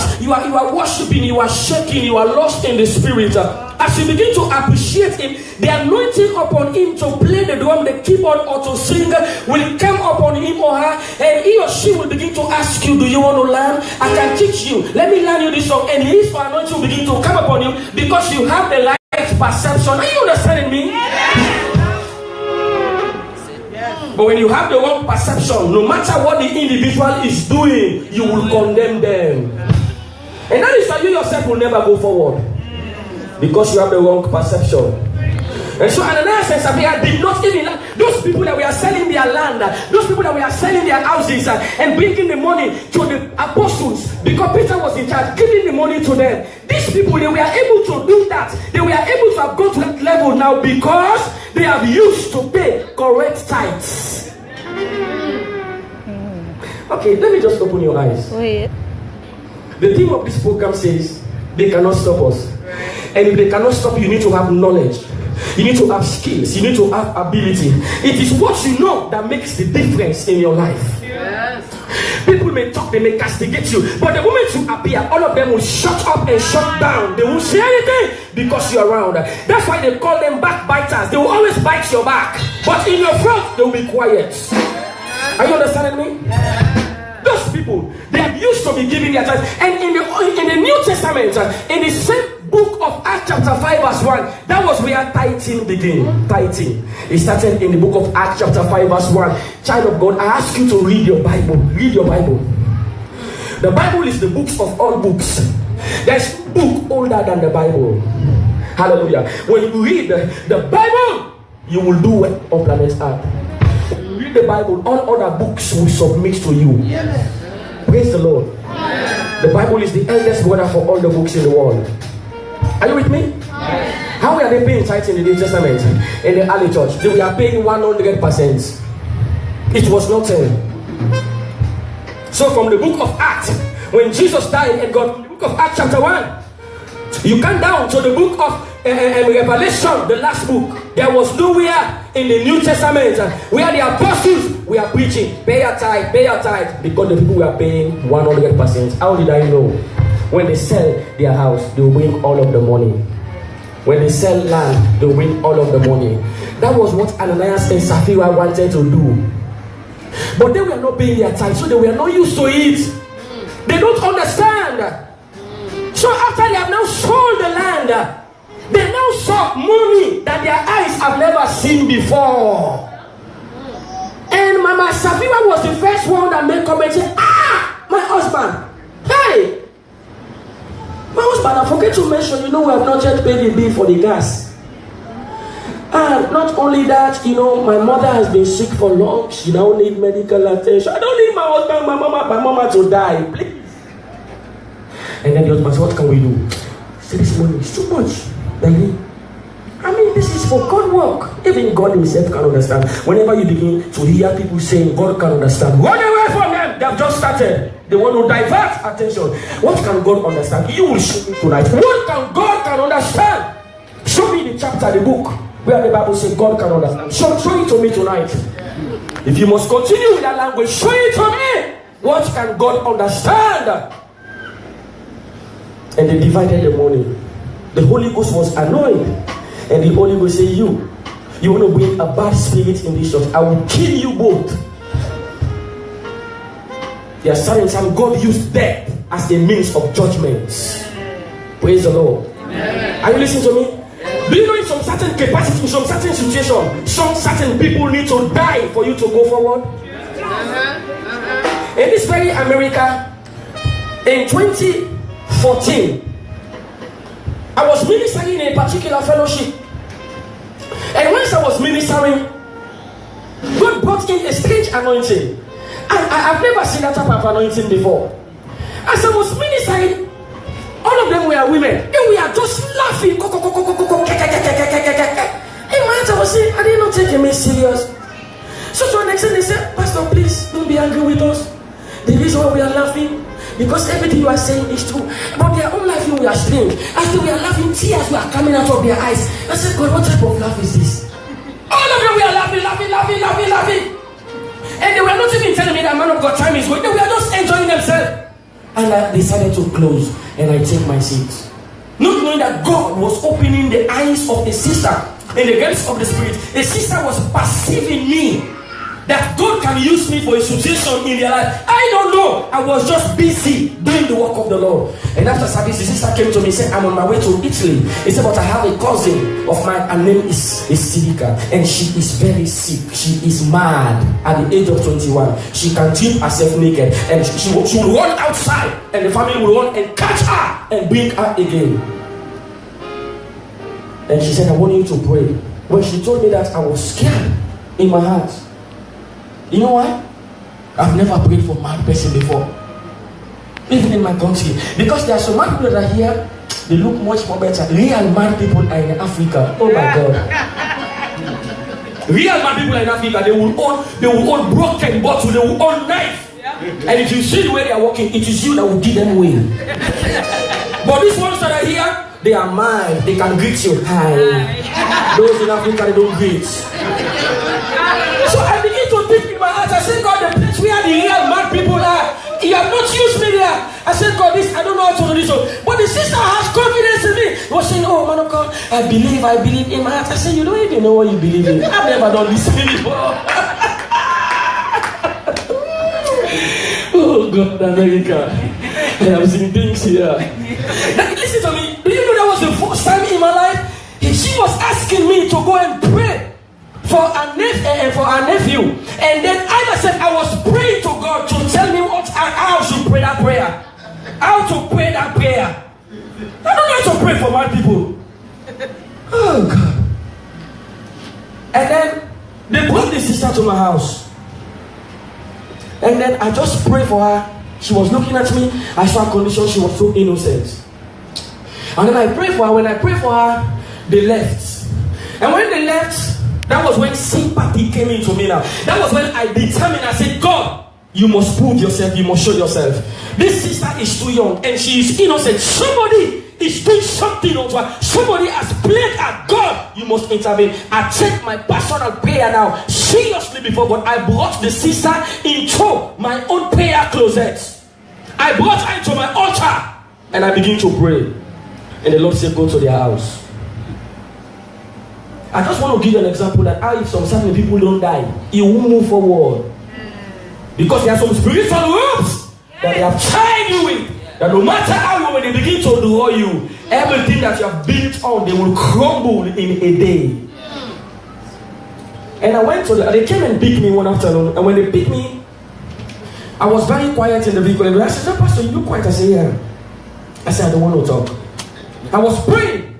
worshiping, you are shaking, you are lost in the spirit. As you begin to appreciate him, the anointing upon him to play the drum, the keyboard, or to sing will come upon him or her, and he or she will begin to ask you, do you want to learn? I can teach you. Let me learn you this song. And his anointing will begin to come upon you because you have the right perception. Are you understanding me? But when you have the wrong perception, no matter what the individual is doing, you will condemn them. And that is why you yourself will never go forward. Because you have the wrong perception. And so Ananias and Sapphira did not even, those people that were selling their land, those people that were selling their houses and bringing the money to the apostles, because Peter was in charge, giving the money to them. These people, they were able to do that. They were able to have gone to that level now because they have used to pay correct tithes. Okay, let me just open your eyes. Wait. The theme of this program says, they cannot stop us. And if they cannot stop you, you need to have knowledge. You need to have skills. You need to have ability. It is what you know that makes the difference in your life. Yes. People may talk, they may castigate you, but the moment you appear, all of them will shut up and shut down. They won't say anything because you're around. That's why they call them backbiters. They will always bite your back, but in your front, they will be quiet. Are you understanding me? Those people, they are used to be giving their time. And in the New Testament, in the same book of Acts chapter 5 verse 1, that was where tithing began. Tithing. It started in the book of Acts chapter 5 verse 1. Child of God, I ask you to read your Bible. Read your Bible. The Bible is the books of all books. There's no book older than the Bible. Hallelujah. When you read the Bible, you will do what on planet Earth. When you read the Bible, all other books will submit to you. Yes. Praise the Lord. Yes. The Bible is the eldest brother for all the books in the world. Are you with me? Yes. How were they paying tithes in the New Testament? In the early church, they were paying 100%. It was not 10. So from the book of Acts, when Jesus died and got the book of Acts chapter 1, you come down to the book of Revelation, the last book. There was nowhere in the New Testament where the apostles were preaching, pay a tithe, because the people were paying 100%. How did I know? When they sell their house, they will bring all of the money. When they sell land, they will bring all of the money. That was what Ananias and Sapphira wanted to do. But they were not paying their tithe, so they were not used to it. They don't understand. So after they have now sold the land, they now saw money that their eyes have never seen before. And Mama Sapphira was the first one that made comment saying, my husband, hey, my husband, I forget to mention, we have not yet paid the bill for the gas. And not only that, my mother has been sick for long. She now needs medical attention. I don't need my husband, my mama to die, please. And then the husband said, what can we do? Say, this money is too much, baby. I mean, this is for God work. Even God himself can understand. Whenever you begin to hear people saying God can understand, run away from them. They have just started. They want to divert attention. What can God understand? You will show me tonight. What can God understand? Show me the chapter, the book, where the Bible says God can understand. Show it to me tonight. If you must continue with that language, show it to me. What can God understand? And they divided the money. The Holy Ghost was annoyed. And the Holy Ghost said, you want to bring a bad spirit in this church, I will kill you both. There are certain times God used death as a means of judgment. Praise the Lord. Amen. Are you listening to me? Do you know in some certain capacity, in some certain situation, some certain people need to die for you to go forward? In this very America, in 2014, I was ministering in a particular fellowship. And once I was ministering, God brought in a strange anointing. I've never seen that type of anointing before. As I was ministering, all of them were women. And we are just laughing. In my heart, I was saying, are they not taking me serious? So to an extent, they said, Pastor, please don't be angry with us. The reason why we are laughing, because everything you are saying is true. But their own laughing, we are strange. After we are laughing, tears were coming out of their eyes. I said, God, what type of laugh is this? All of them, we are laughing. And they were not even telling me that man of God time is going. They were just enjoying themselves. And I decided to close and I take my seat. Not knowing that God was opening the eyes of the sister in the realms of the spirit. The sister was perceiving me, that God can use me for a situation in their life. I don't know. I was just busy doing the work of the Lord. And after service, the sister came to me and said, I'm on my way to Italy. He said, but I have a cousin of mine. Her name is Sidika. And she is very sick. She is mad at the age of 21. She can strip herself naked. And she will run outside. And the family will run and catch her and bring her again. And she said, I want you to pray. When she told me that, I was scared in my heart. You know why? I've never prayed for a mad person before. Even in my country. Because there are some mad people that are here, they look much more better. Real mad people are in Africa. Oh my God. Real mad people are in Africa, they will own broken bottles, they will own knife. And if you see the way they are walking, it is you that will give them away. But these ones that are here, they are mad. They can greet you. Hi. Those in Africa, they don't greet. So I begin to think in my heart, I said, God, the place where the real mad people are, you have not used me there. I said, God, this, I don't know how to do this. But the sister has confidence in me. He was saying, oh, man of God, I believe in my heart. I said, you don't even know what you believe in. I've never done this before. Oh, God, America. I have seen things here. Now, listen to me. Do you know that was the first time in my life? She was asking me to go and pray for our nephew, and then I myself, I was praying to God to tell me how to pray that prayer. How to pray that prayer. I don't know how to pray for my people. Oh God. And then they brought the sister to my house. And then I just prayed for her. She was looking at me. I saw her condition. She was so innocent. And then I prayed for her. When I prayed for her, they left. And when they left, that was when sympathy came into me now. That was when I determined, I said, God, you must prove yourself, you must show yourself. This sister is too young and she is innocent. Somebody is doing something onto her. Somebody has played at God. You must intervene. I take my personal prayer now seriously before God. I brought the sister into my own prayer closet. I brought her into my altar and I begin to pray. And the Lord said, go to their house. I just want to give you an example that if some certain people don't die, it will move forward. Because there are some spiritual ropes that they have tied you with. That no matter how when they begin to draw you, everything that you have built on, they will crumble in a day. And I went to they came and picked me one afternoon. And when they picked me, I was very quiet in the vehicle. And I said, no, Pastor, you look quiet. I said, yeah. I said, I don't want to talk. I was praying.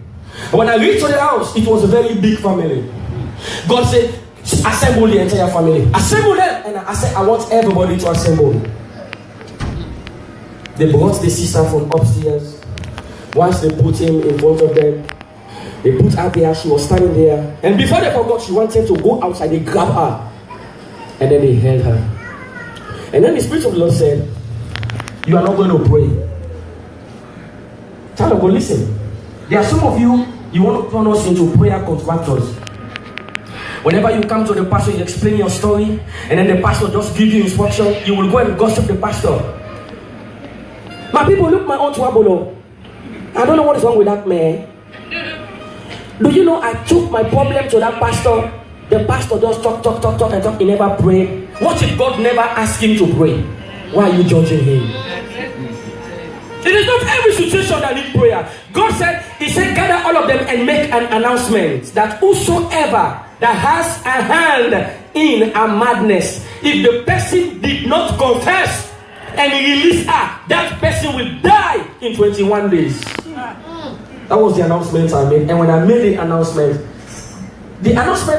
When I reached to the house, it was a very big family. God said, assemble the entire family. Assemble them. And I said, I want everybody to assemble. They brought the sister from upstairs. Once they put him in front of them, they put her there. She was standing there. And before they forgot, she wanted to go outside. They grabbed her. And then they held her. And then the Spirit of the Lord said, you are not going to pray. Child of God, listen. There are some of you, you want to turn us into prayer contractors. Whenever you come to the pastor, you explain your story, and then the pastor just gives you instruction, you will go and gossip the pastor. My people, look my own Twabolo. I don't know what is wrong with that man. Do you know I took my problem to that pastor? The pastor just talk and talk. He never prayed. What if God never asked him to pray? Why are you judging him? It is not every situation that needs prayer. God said, He said, gather all of them and make an announcement that whosoever that has a hand in a madness, if the person did not confess and release her, that person will die in 21 days. That was the announcement I made. And when I made the announcement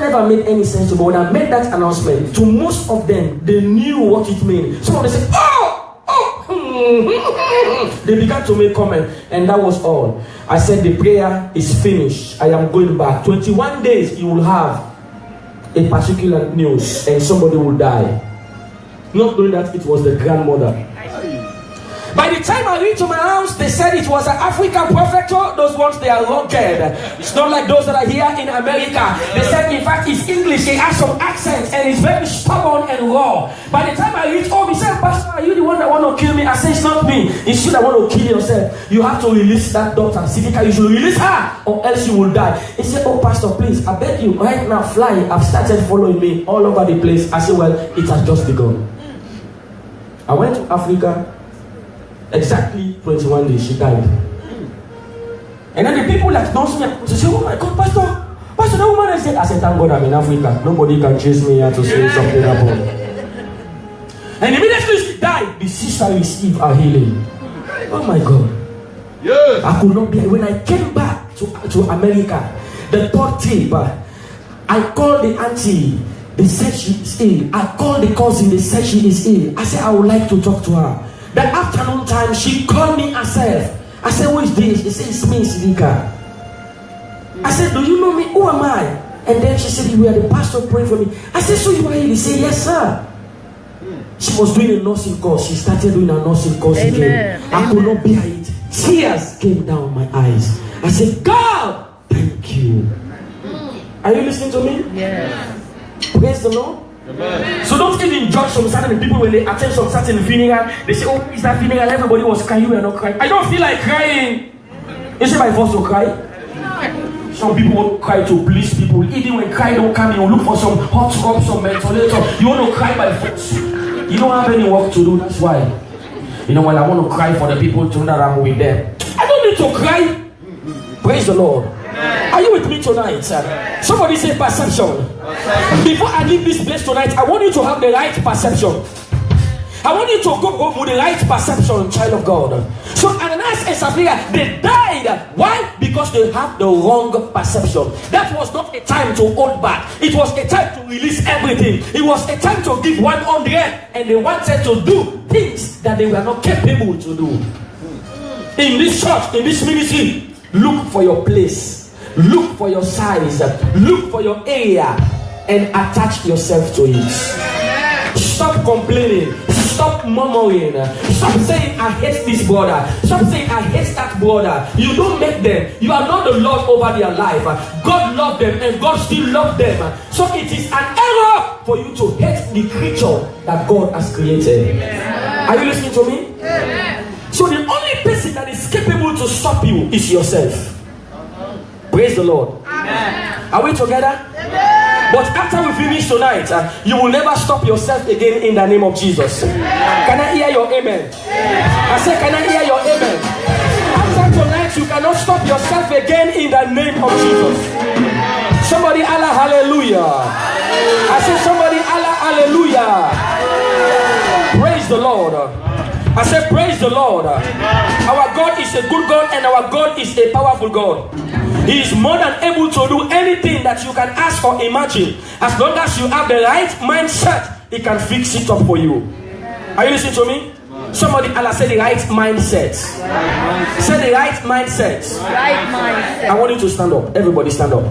never made any sense to me. When I made that announcement, to most of them, they knew what it meant. Some of them said, they began to make comment, and that was all. I said, the prayer is finished. I am going back. 21 days, you will have a particular news, and somebody will die. Not knowing that it was the grandmother. By the time I reached my house, they said it was an African prefecture. Those ones, they are rugged. It's not like those that are here in America. They said, in fact, it's English. He has some accents, and it's very stubborn and raw. By the time I reached home, he said, Pastor, are you the one that want to kill me? I said, it's not me. It's you that want to kill yourself. You have to release that daughter. Sivika, you should release her, or else you will die. He said, oh, Pastor, please, I beg you, right now, fly. I've started following me all over the place. I said, well, it has just begun. I went to Africa. Exactly 21 days, she died. And then the people that knows me, they say, oh my God, Pastor, that woman is dead. I said, thank God I'm in Africa. Nobody can chase me here to say something happened. And immediately she died. The sister received her healing. Oh my God. Yeah. I could not be. When I came back to America, the third trip, I called the auntie. They said she is ill. I called the cousin. They said she is ill. I said, I would like to talk to her. That afternoon time, she called me herself. I said, who is this? She said, it's me, Sivika. I said, do you know me? Who am I? And then she said, you are the pastor praying for me. I said, so you are here? He said, yes, sir. She was doing a nursing course. She started doing a nursing course again. I could not bear it. Tears came down my eyes. I said, God, thank you. Are you listening to me? Yes. Praise the Lord. Amen. So don't even judge some certain people when they attend some certain funeral. They say, oh, is that funeral? Everybody was crying, you were not crying. I don't feel like crying. Is it my fault to cry? Some people won't cry to please people. Even when cry don't come, you look for some hot rub, some ventilator. You want to cry by force. You don't have any work to do, that's why. You know, when I want to cry for the people to know that I'm with them, I don't need to cry. Praise the Lord. Are you with me tonight? Somebody say perception. Before I leave this place tonight, I want you to have the right perception. I want you to go home with the right perception, child of God. So Ananias and Sapphira, they died. Why? Because they have the wrong perception. That was not a time to hold back. It was a time to release everything. It was a time to give 100, and they wanted to do things that they were not capable to do. In this church, in this ministry, look for your place. Look for your size. Look for your area and attach yourself to it. Stop complaining. Stop murmuring. Stop saying, I hate this brother. Stop saying, I hate that brother. You don't make them. You are not the Lord over their life. God loved them and God still loves them. So it is an error for you to hate the creature that God has created. Are you listening to me? So the only person that is capable to stop you is yourself. Praise the Lord. Amen. Are we together? Amen. But after we finish tonight, you will never stop yourself again in the name of Jesus. Amen. Can I hear your amen? Amen? I said, can I hear your amen? After tonight, you cannot stop yourself again in the name of Jesus. Somebody, Allah, hallelujah. I said, somebody, Allah, hallelujah. Praise the Lord. I said, praise the Lord. Our God is a good God and our God is a powerful God. He is more than able to do anything that you can ask or imagine. As long as you have the right mindset, He can fix it up for you. Are you listening to me? Somebody, Allah, say the right mindset. Say the right mindset. Right mindset. I want you to stand up. Everybody stand up.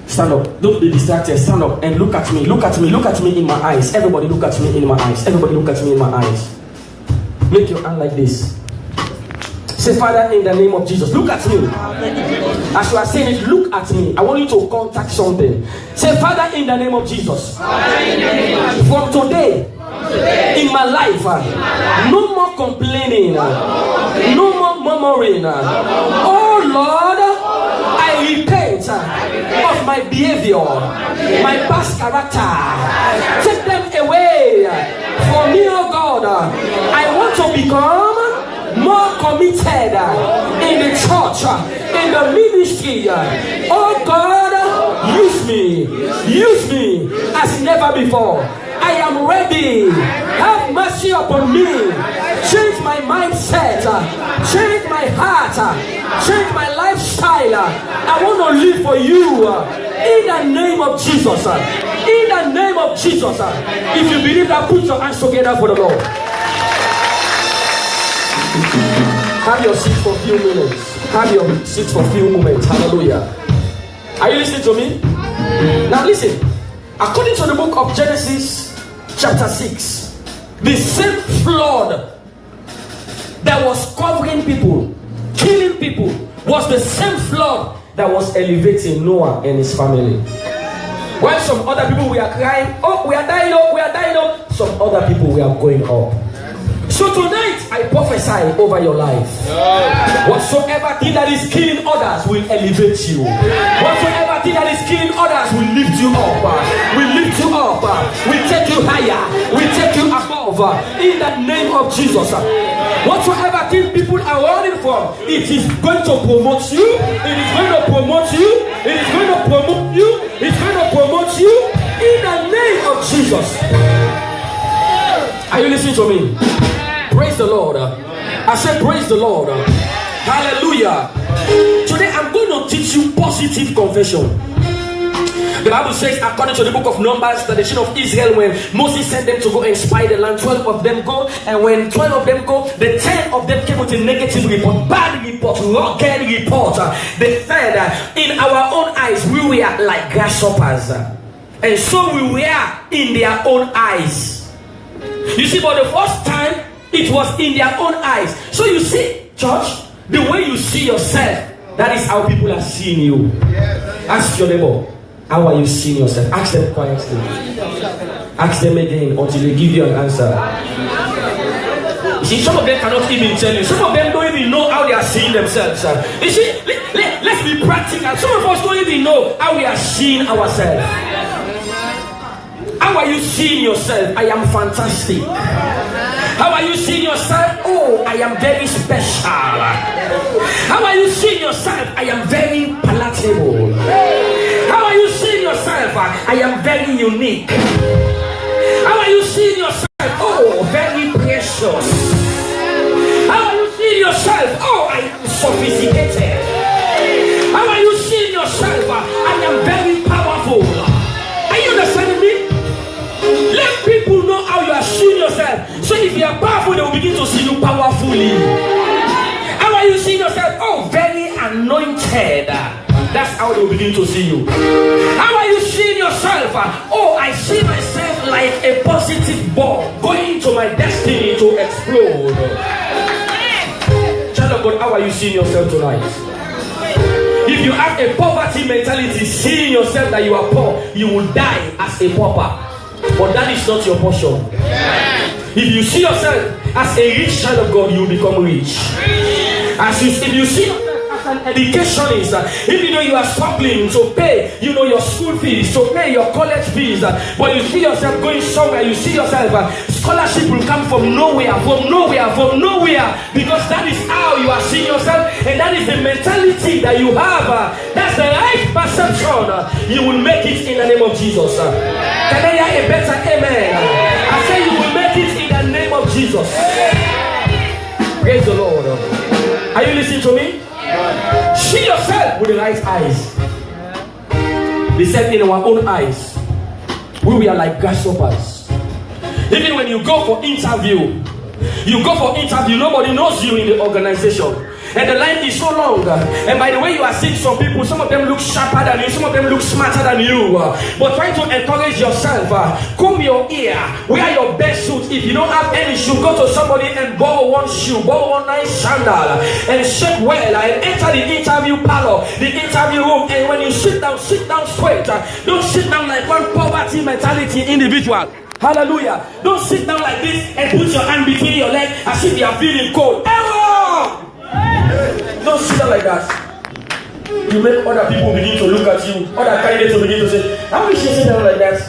Stand up. Don't be distracted. Stand up and look at me. Look at me. Look at me in my eyes. Everybody look at me in my eyes. Everybody look at me in my eyes. Make your hand like this. Say, Father, in the name of Jesus, look at me. As you are saying it, look at me. I want you to contact something. Say, Father, in the name of Jesus. From today, in my life, no more complaining, no more murmuring. Oh Lord, I repent of my behavior, my past character. Take them away from me, oh God. I want to become more committed in the church, in the ministry. Oh God, use me as never before. I am ready. Have mercy upon me. Change my mindset. Change my heart. Change my lifestyle. I want to live for you. In the name of Jesus. In the name of Jesus. If you believe that, put your hands together for the Lord. Have your seat for a few minutes. Have your seat for a few moments. Hallelujah. Are you listening to me? Now listen. According to the book of Genesis chapter 6, the same flood that was covering people, killing people, was the same flood that was elevating Noah and his family. While some other people were crying, oh, we are dying up, we are dying up, some other people were going up. So tonight, I prophesy over your life. Whatsoever thing that is killing others will elevate you. Whatsoever thing that is killing others will lift you up. Will lift you up. Will take you higher. Will take you above. In the name of Jesus. Whatsoever thing people are running from, it is going to promote you. It is going to promote you. It is going to promote you. It's going to promote you. In the name of Jesus. Are you listening to me? Praise the Lord. I said praise the Lord. Hallelujah. Today I'm going to teach you positive confession. The Bible says, according to the book of Numbers, the nation of Israel, when Moses sent them to go and spy the land, 12 of them go, and when 12 of them go, the 10 of them came with a negative report, bad report, rugged report. They said, in our own eyes, we were like grasshoppers, and so we were in their own eyes. You see, for the first time, it was in their own eyes. So you see, church, the way you see yourself, that is how people are seeing you. Ask your neighbor, how are you seeing yourself? Ask them quietly. Ask them again until they give you an answer. You see, some of them cannot even tell you. Some of them don't even know how they are seeing themselves. You see, let's be practical. Some of us don't even know how we are seeing ourselves. How are you seeing yourself? I am fantastic. How are you seeing yourself? Oh, I am very special. How are you seeing yourself? I am very palatable. How are you seeing yourself? I am very unique. How are you seeing yourself? Oh, very precious. How are you seeing yourself? Oh, I am sophisticated. How are you seeing yourself? I am very powerful. Are you understanding me? Let people know how you are seeing yourself. So if you are powerful, they will begin to see you powerfully. How are you seeing yourself? Oh, very anointed. That's how they will begin to see you. How are you seeing yourself? Oh, I see myself like a positive bomb going to my destiny to explode. Child of God, how are you seeing yourself tonight? If you have a poverty mentality, seeing yourself that you are poor, you will die as a pauper. But that is not your portion. If you see yourself as a rich child of God, you will become rich. If you see yourself as an educationist, if you know you are struggling to pay, you know, your school fees, to pay your college fees, but you see yourself going somewhere, you see yourself, scholarship will come from nowhere, because that is how you are seeing yourself, and that is the mentality that you have. That's the right perception. You will make it in the name of Jesus. Can I hear a better amen? I say you will make it in the name of Jesus. Praise the Lord. Are you listening to me? See yourself with the right eyes. They said in our own eyes, we are like grasshoppers. Even when you go for interview, nobody knows you in the organization. And the line is so long. And by the way you are seeing some people, some of them look sharper than you, some of them look smarter than you. But try to encourage yourself. Comb your ear. Wear your best suit. If you don't have any shoe, go to somebody and borrow one shoe, borrow one nice sandal, and shake well, and enter the interview parlor, the interview room. And when you sit down straight. Don't sit down like one poverty mentality individual. Hallelujah. Don't sit down like this and put your hand between your legs as if you are feeling cold. Error! Don't sit down like that. You make other people begin to look at you, other candidates will begin to say, how is she sitting down like that?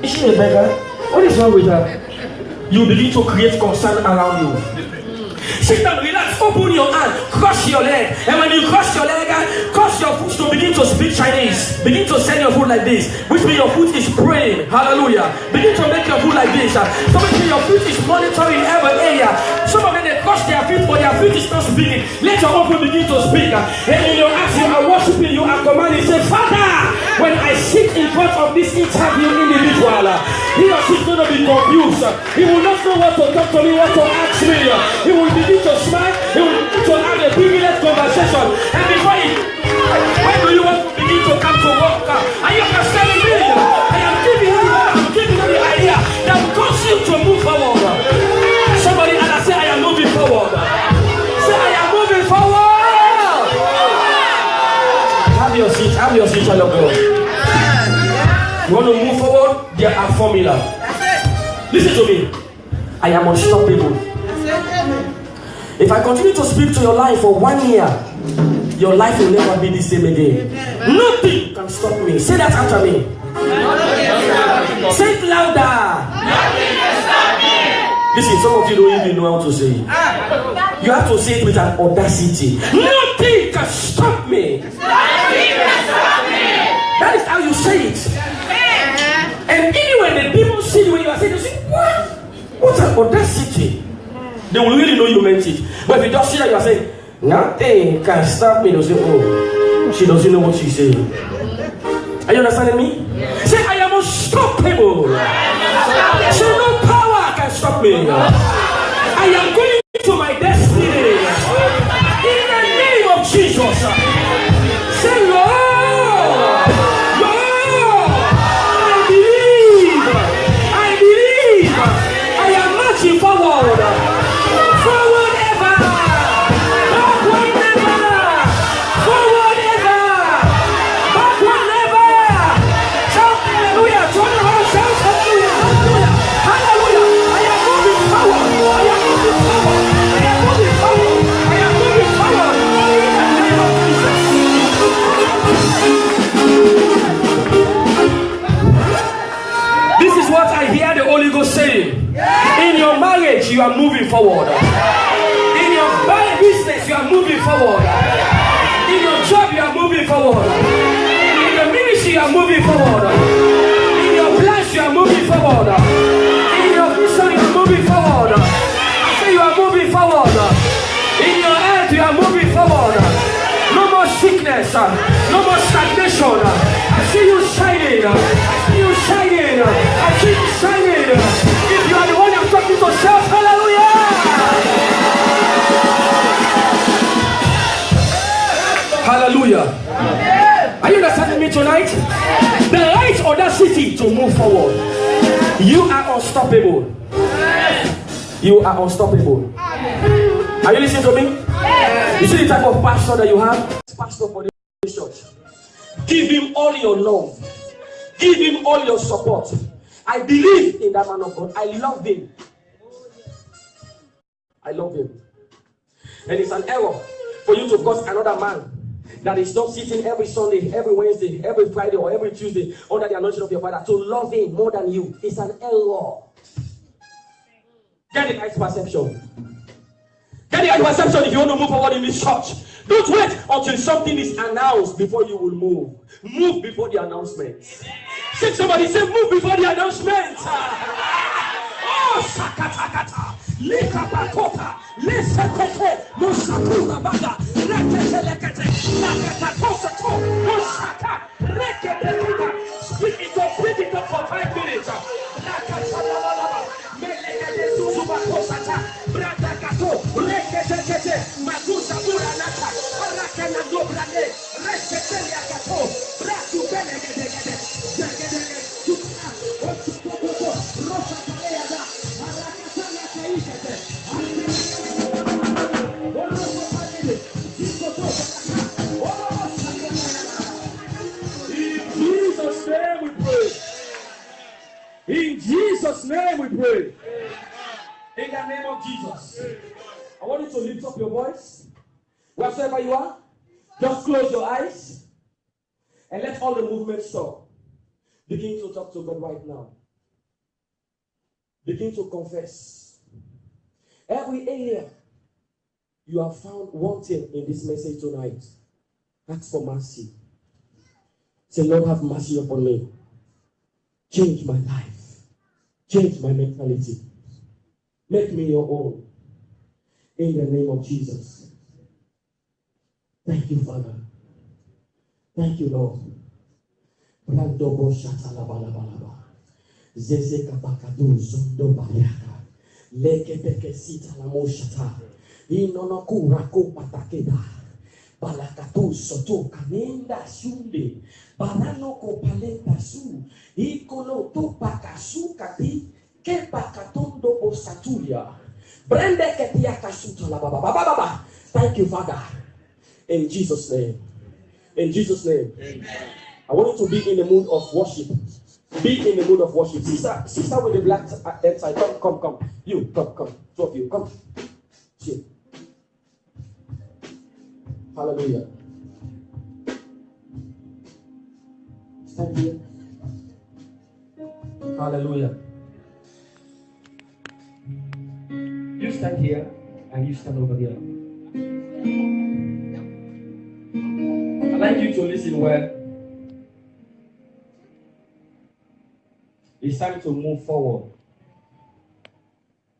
Is she a beggar? What is wrong with her? You begin to create concern around you. Sit down, relax, open your hand, cross your leg. And when you cross your leg, cross your foot to begin to speak Chinese. Begin to send your foot like this, which means your foot is praying. Hallelujah. Begin to make your foot like this. So which means your foot is monitoring every area. Some of them, they cross their feet, but their feet is not speaking. Let your own foot begin to speak. And in your acts, you are worshiping, you are commanding. Say, Father, when I sit in front of this interview individual, he or she is going to be confused. He will not know what to talk to me, what to ask me. He will begin to smile. He will begin to have a privileged conversation. And before when do you want to begin to come to work? Are you understanding me? I am giving you the idea that will cause you to move forward. Somebody and I say, I am moving forward. Say, I am moving forward. Have your seat, child of God. You want to move forward? There are formula. Listen to me. I am unstoppable. If I continue to speak to your life for 1 year, your life will never be the same again. Nothing can stop me. Say that after me. Say it louder. Nothing can stop me. Listen, some of you don't even know how to say it. You have to say it with an audacity. Nothing can stop me. Nothing can stop me. That is how you say it. And anyway, the people see you when you are saying, they say, what? What an audacity. They will really know you meant it. But if you just see that you are saying, nothing can stop me, they'll say, oh, she doesn't know what she's saying. Are you understanding me? Yes. Say, I am unstoppable. Say, no power can stop me. I am going to my destiny. In the name of Jesus. Say, Lord, I believe. I am marching forward. You are moving forward. In your business, you are moving forward. In your job, you are moving forward. In your ministry, you are moving forward. In your plans, you are moving forward. In your vision, you are moving forward. I say you are moving forward. In your health, you are moving forward. No more sickness. No more stagnation. I see you shining. I see you shining. I see you shining. If you are the one I'm talking to, shout hallelujah! Hallelujah. Are you understanding me tonight? The right audacity to move forward. You are unstoppable. You are unstoppable. Are you listening to me? You see the type of pastor that you have? Pastor for the church. Give him all your love. Give him all your support. I believe in that man of God. I love him. I love him. And it's an error for you to cause another man that is not sitting every Sunday, every Wednesday, every Friday, or every Tuesday under the anointing of your father to love him more than you. It's an error. Get the right perception. Get the right perception if you want to move forward in this church. Don't wait until something is announced before you will move. Move before the announcement. Say somebody, say move before the announcement. Oh, Osakatakata, Likapakota, Lesekete, Mosakura Bada, Reketelekete, Nakatatosato, Mosaka, Reketeleka. Speak it up for 5 minutes. Nakatalabalaba, Melekete Susubakosata, Bratakato, Reketekete, Magusa Uranata, Arakana Dobrane, Reketeliakato, Bratu Benegede, Zegede, Otsukoko, Rosa Paleada, Arakatana Kaishete, In Jesus' name we pray. In the name of Jesus. I want you to lift up your voice. Wherever you are, just close your eyes and let all the movement stop. Begin to talk to God right now. Begin to confess. Every area you have found wanting in this message tonight, ask for mercy. Say, Lord, have mercy upon me. Change my life. Change my mentality. Make me your own. In the name of Jesus. Thank you, Father. Thank you, Lord. Brandobo shatalabalabalaba. Zeze kabakadu zondo bayaka. Leke peke sita la moshata. Inonoku rako patakeda. Balakatu soto kanenda sunde. Barano ko paleta su. Ikono to pakasu kati. Ke pakatondo osatulia. Brende ketia kasuta la baba. Thank you, Father. In Jesus' name. In Jesus' name. Amen. I want you to be in the mood of worship. Be in the mood of worship. Sister with the black headset. Come. You, come. Two of you, come. Sit. Hallelujah. Stand here. Hallelujah. You stand here and you stand over here. I'd like you to listen well. It's time to move forward.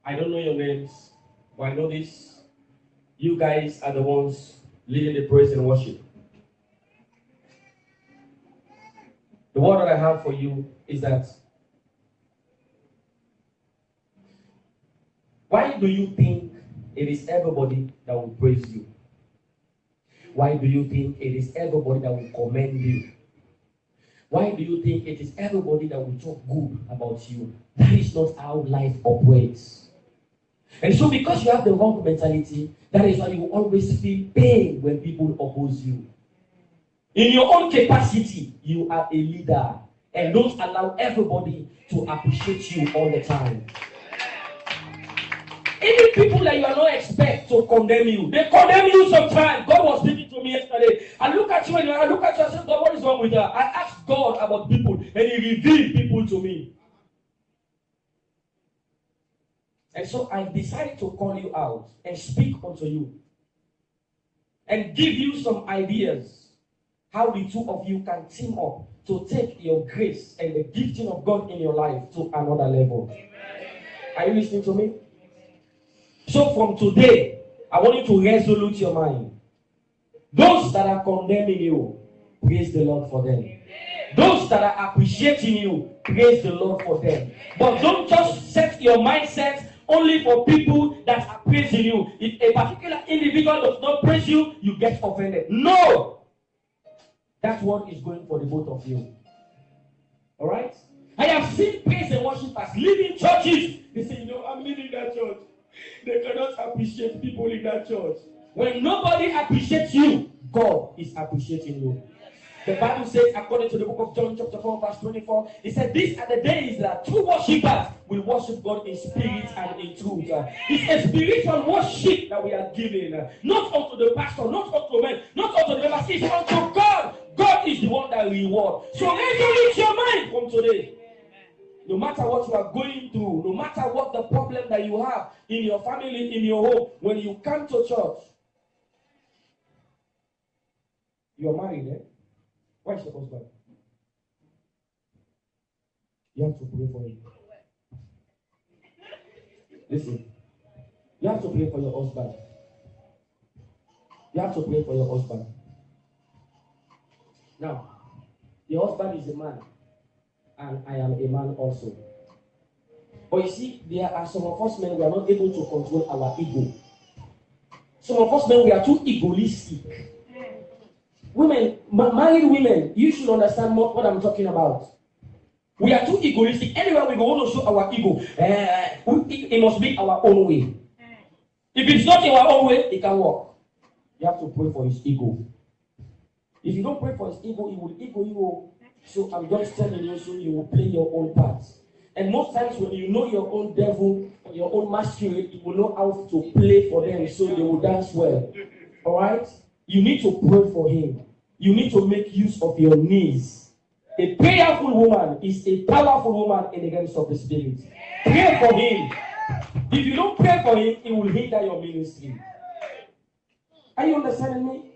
I don't know your names, but I know this. You guys are the ones leading the praise and worship. The word that I have for you is that why do you think it is everybody that will praise you? Why do you think it is everybody that will commend you? Why do you think it is everybody that will talk good about you? That is not how life operates. And so because you have the wrong mentality, that is why you always feel pain when people oppose you. In your own capacity, you are a leader. And don't allow everybody to appreciate you all the time. Even people that you are not expect to condemn you, they condemn you sometimes. God was speaking to me yesterday. I look at you and I look at you and say, God, what is wrong with her? I asked God about people and He revealed people to me. And so I decided to call you out and speak unto you and give you some ideas how the two of you can team up to take your grace and the gifting of God in your life to another level. Amen. Are you listening to me? So from today, I want you to resolute your mind. Those that are condemning you, praise the Lord for them. Those that are appreciating you, praise the Lord for them. But don't just set your mindset only for people that are praising you. If a particular individual does not praise you, you get offended. No! That one is going for the both of you. Alright? I have seen praise and worshipers leaving churches. They say, I'm leaving that church. They cannot appreciate people in that church. When nobody appreciates you, God is appreciating you. The Bible says, according to the book of John chapter 4 verse 24, it said, these are the days that true worshippers will worship God in spirit and in truth. It's a spiritual worship that we are giving. Not unto the pastor, not unto men, not unto the members. It's unto God. God is the one that rewards. So resolute your mind from today. No matter what you are going through, no matter what the problem that you have in your family, in your home, when you come to church, you are married, eh? Why is the husband? You have to pray for him. Listen, you have to pray for your husband. You have to pray for your husband. Now, your husband is a man, and I am a man also. But you see, there are some of us men who are not able to control our ego. Some of us men, we are too egoistic. Women, married women, you should understand what I'm talking about. We are too egoistic. Anywhere we go, we want to show our ego. It must be our own way. If it's not in our own way, it can work. You have to pray for his ego. If you don't pray for his ego, he will ego you. So I'm just telling you, so you will play your own part. And most times when you know your own devil, your own masquerade, you will know how to play for them so they will dance well. Alright? You need to pray for him. You need to make use of your knees. A prayerful woman is a powerful woman in the realms of the spirit. Pray for him. If you don't pray for him, it will hinder your ministry. Are you understanding me?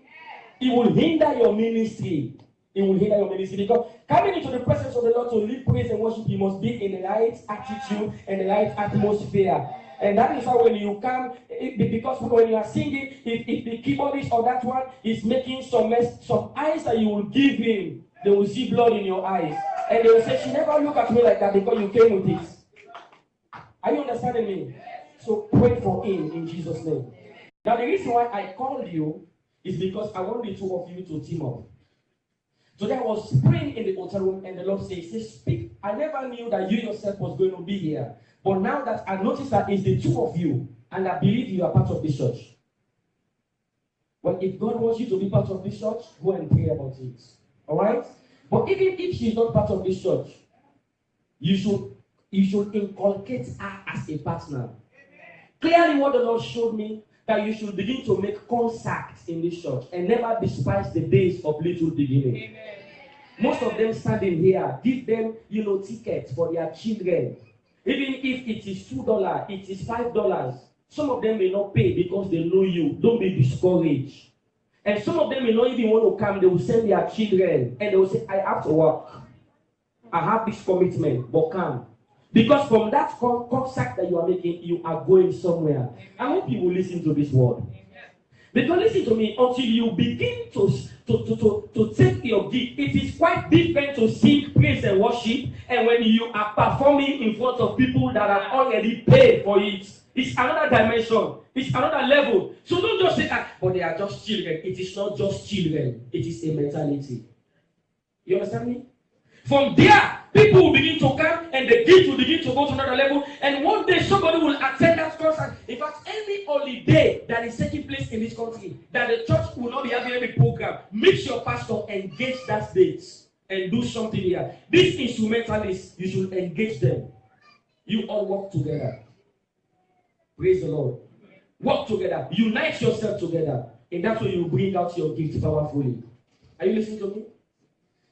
It will hinder your ministry. It will hinder your ministry because coming into the presence of the Lord to lead praise and worship, you must be in the right attitude and the right atmosphere. And that is why when you come, because when you are singing, if the keyboardist or that one is making some eyes that you will give him, they will see blood in your eyes. And they will say, she never looked at me like that because you came with this. Are you understanding me? So pray for him in Jesus' name. Now the reason why I called you is because I want the two of you to team up. Today I was praying in the altar room and the Lord says, speak. I never knew that you yourself was going to be here. But now that I noticed that it's the two of you, and I believe you are part of this church. Well, if God wants you to be part of this church, go and pray about it. Alright? But even if she's not part of this church, you should inculcate her as a partner. Clearly what the Lord showed me, that you should begin to make contacts in this church and never despise the days of little beginning. Amen. Most of them standing here, give them, tickets for their children. Even if it is $2, it is $5. Some of them may not pay because they know you. Don't be discouraged. And some of them may not even want to come. They will send their children and they will say, I have to work. I have this commitment, but come. Because from that contact that you are making, you are going somewhere. I hope you will listen to this word. Because listen to me, until you begin to take your gift, it is quite different to sing praise and worship, and when you are performing in front of people that have already paid for it, it's another dimension, it's another level. So don't just say, but they are just children. It is not just children, it is a mentality. You understand me? From there, people will begin to come and the gift will begin to go to another level. And one day somebody will attend that concert. In fact, any holiday that is taking place in this country, that the church will not be having any program, make your pastor engage that date and do something here. These instrumentalists, you should engage them. You all work together. Praise the Lord. Work together. Unite yourself together. And that's when you bring out your gift powerfully. Are you listening to me?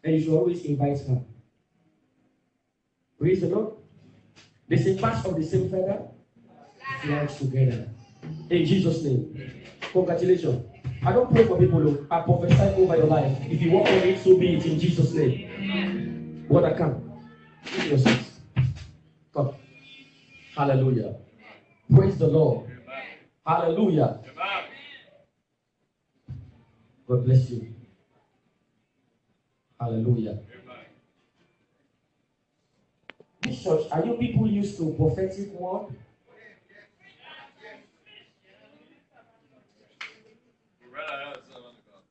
And you should always invite her. Praise the Lord. They say, parts of the same feather flies together. In Jesus' name. Congratulations. I don't pray for people who I prophesy over your life. If you walk on it, so be it in Jesus' name. What I can. Give yourself. Come. Hallelujah. Praise the Lord. Hallelujah. God bless you. Hallelujah. This church, are you people used to prophetic word?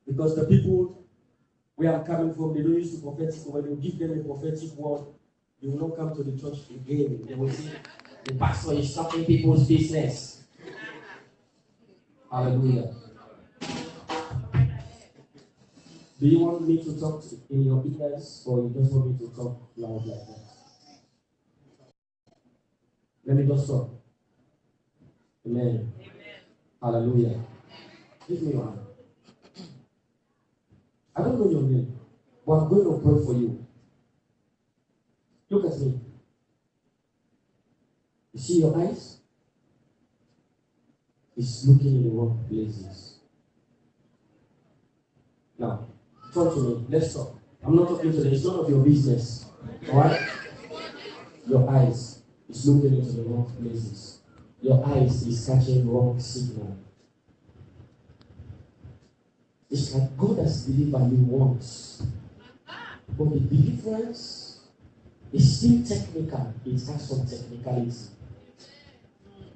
Because the people where I'm coming from, they don't use to prophetic word. When you give them a prophetic word, they will not come to the church again. They will say, the pastor is stopping people's business. Hallelujah. Do you want me to talk in your ears, or you just want me to talk loud like that? Let me just talk. Amen. Hallelujah. Give me your hand. I don't know your name, but I'm going to pray for you. Look at me. You see your eyes? It's looking in the wrong places. Now, talk to me. Let's talk. I'm not talking to you. It's none of your business. Alright? Your eyes is looking into the wrong places. your eyes is catching wrong signal. It's like God has delivered you once, but the deliverance is still technical. It has some technicality.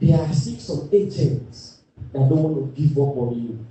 There are still some agents that don't want to give up on you.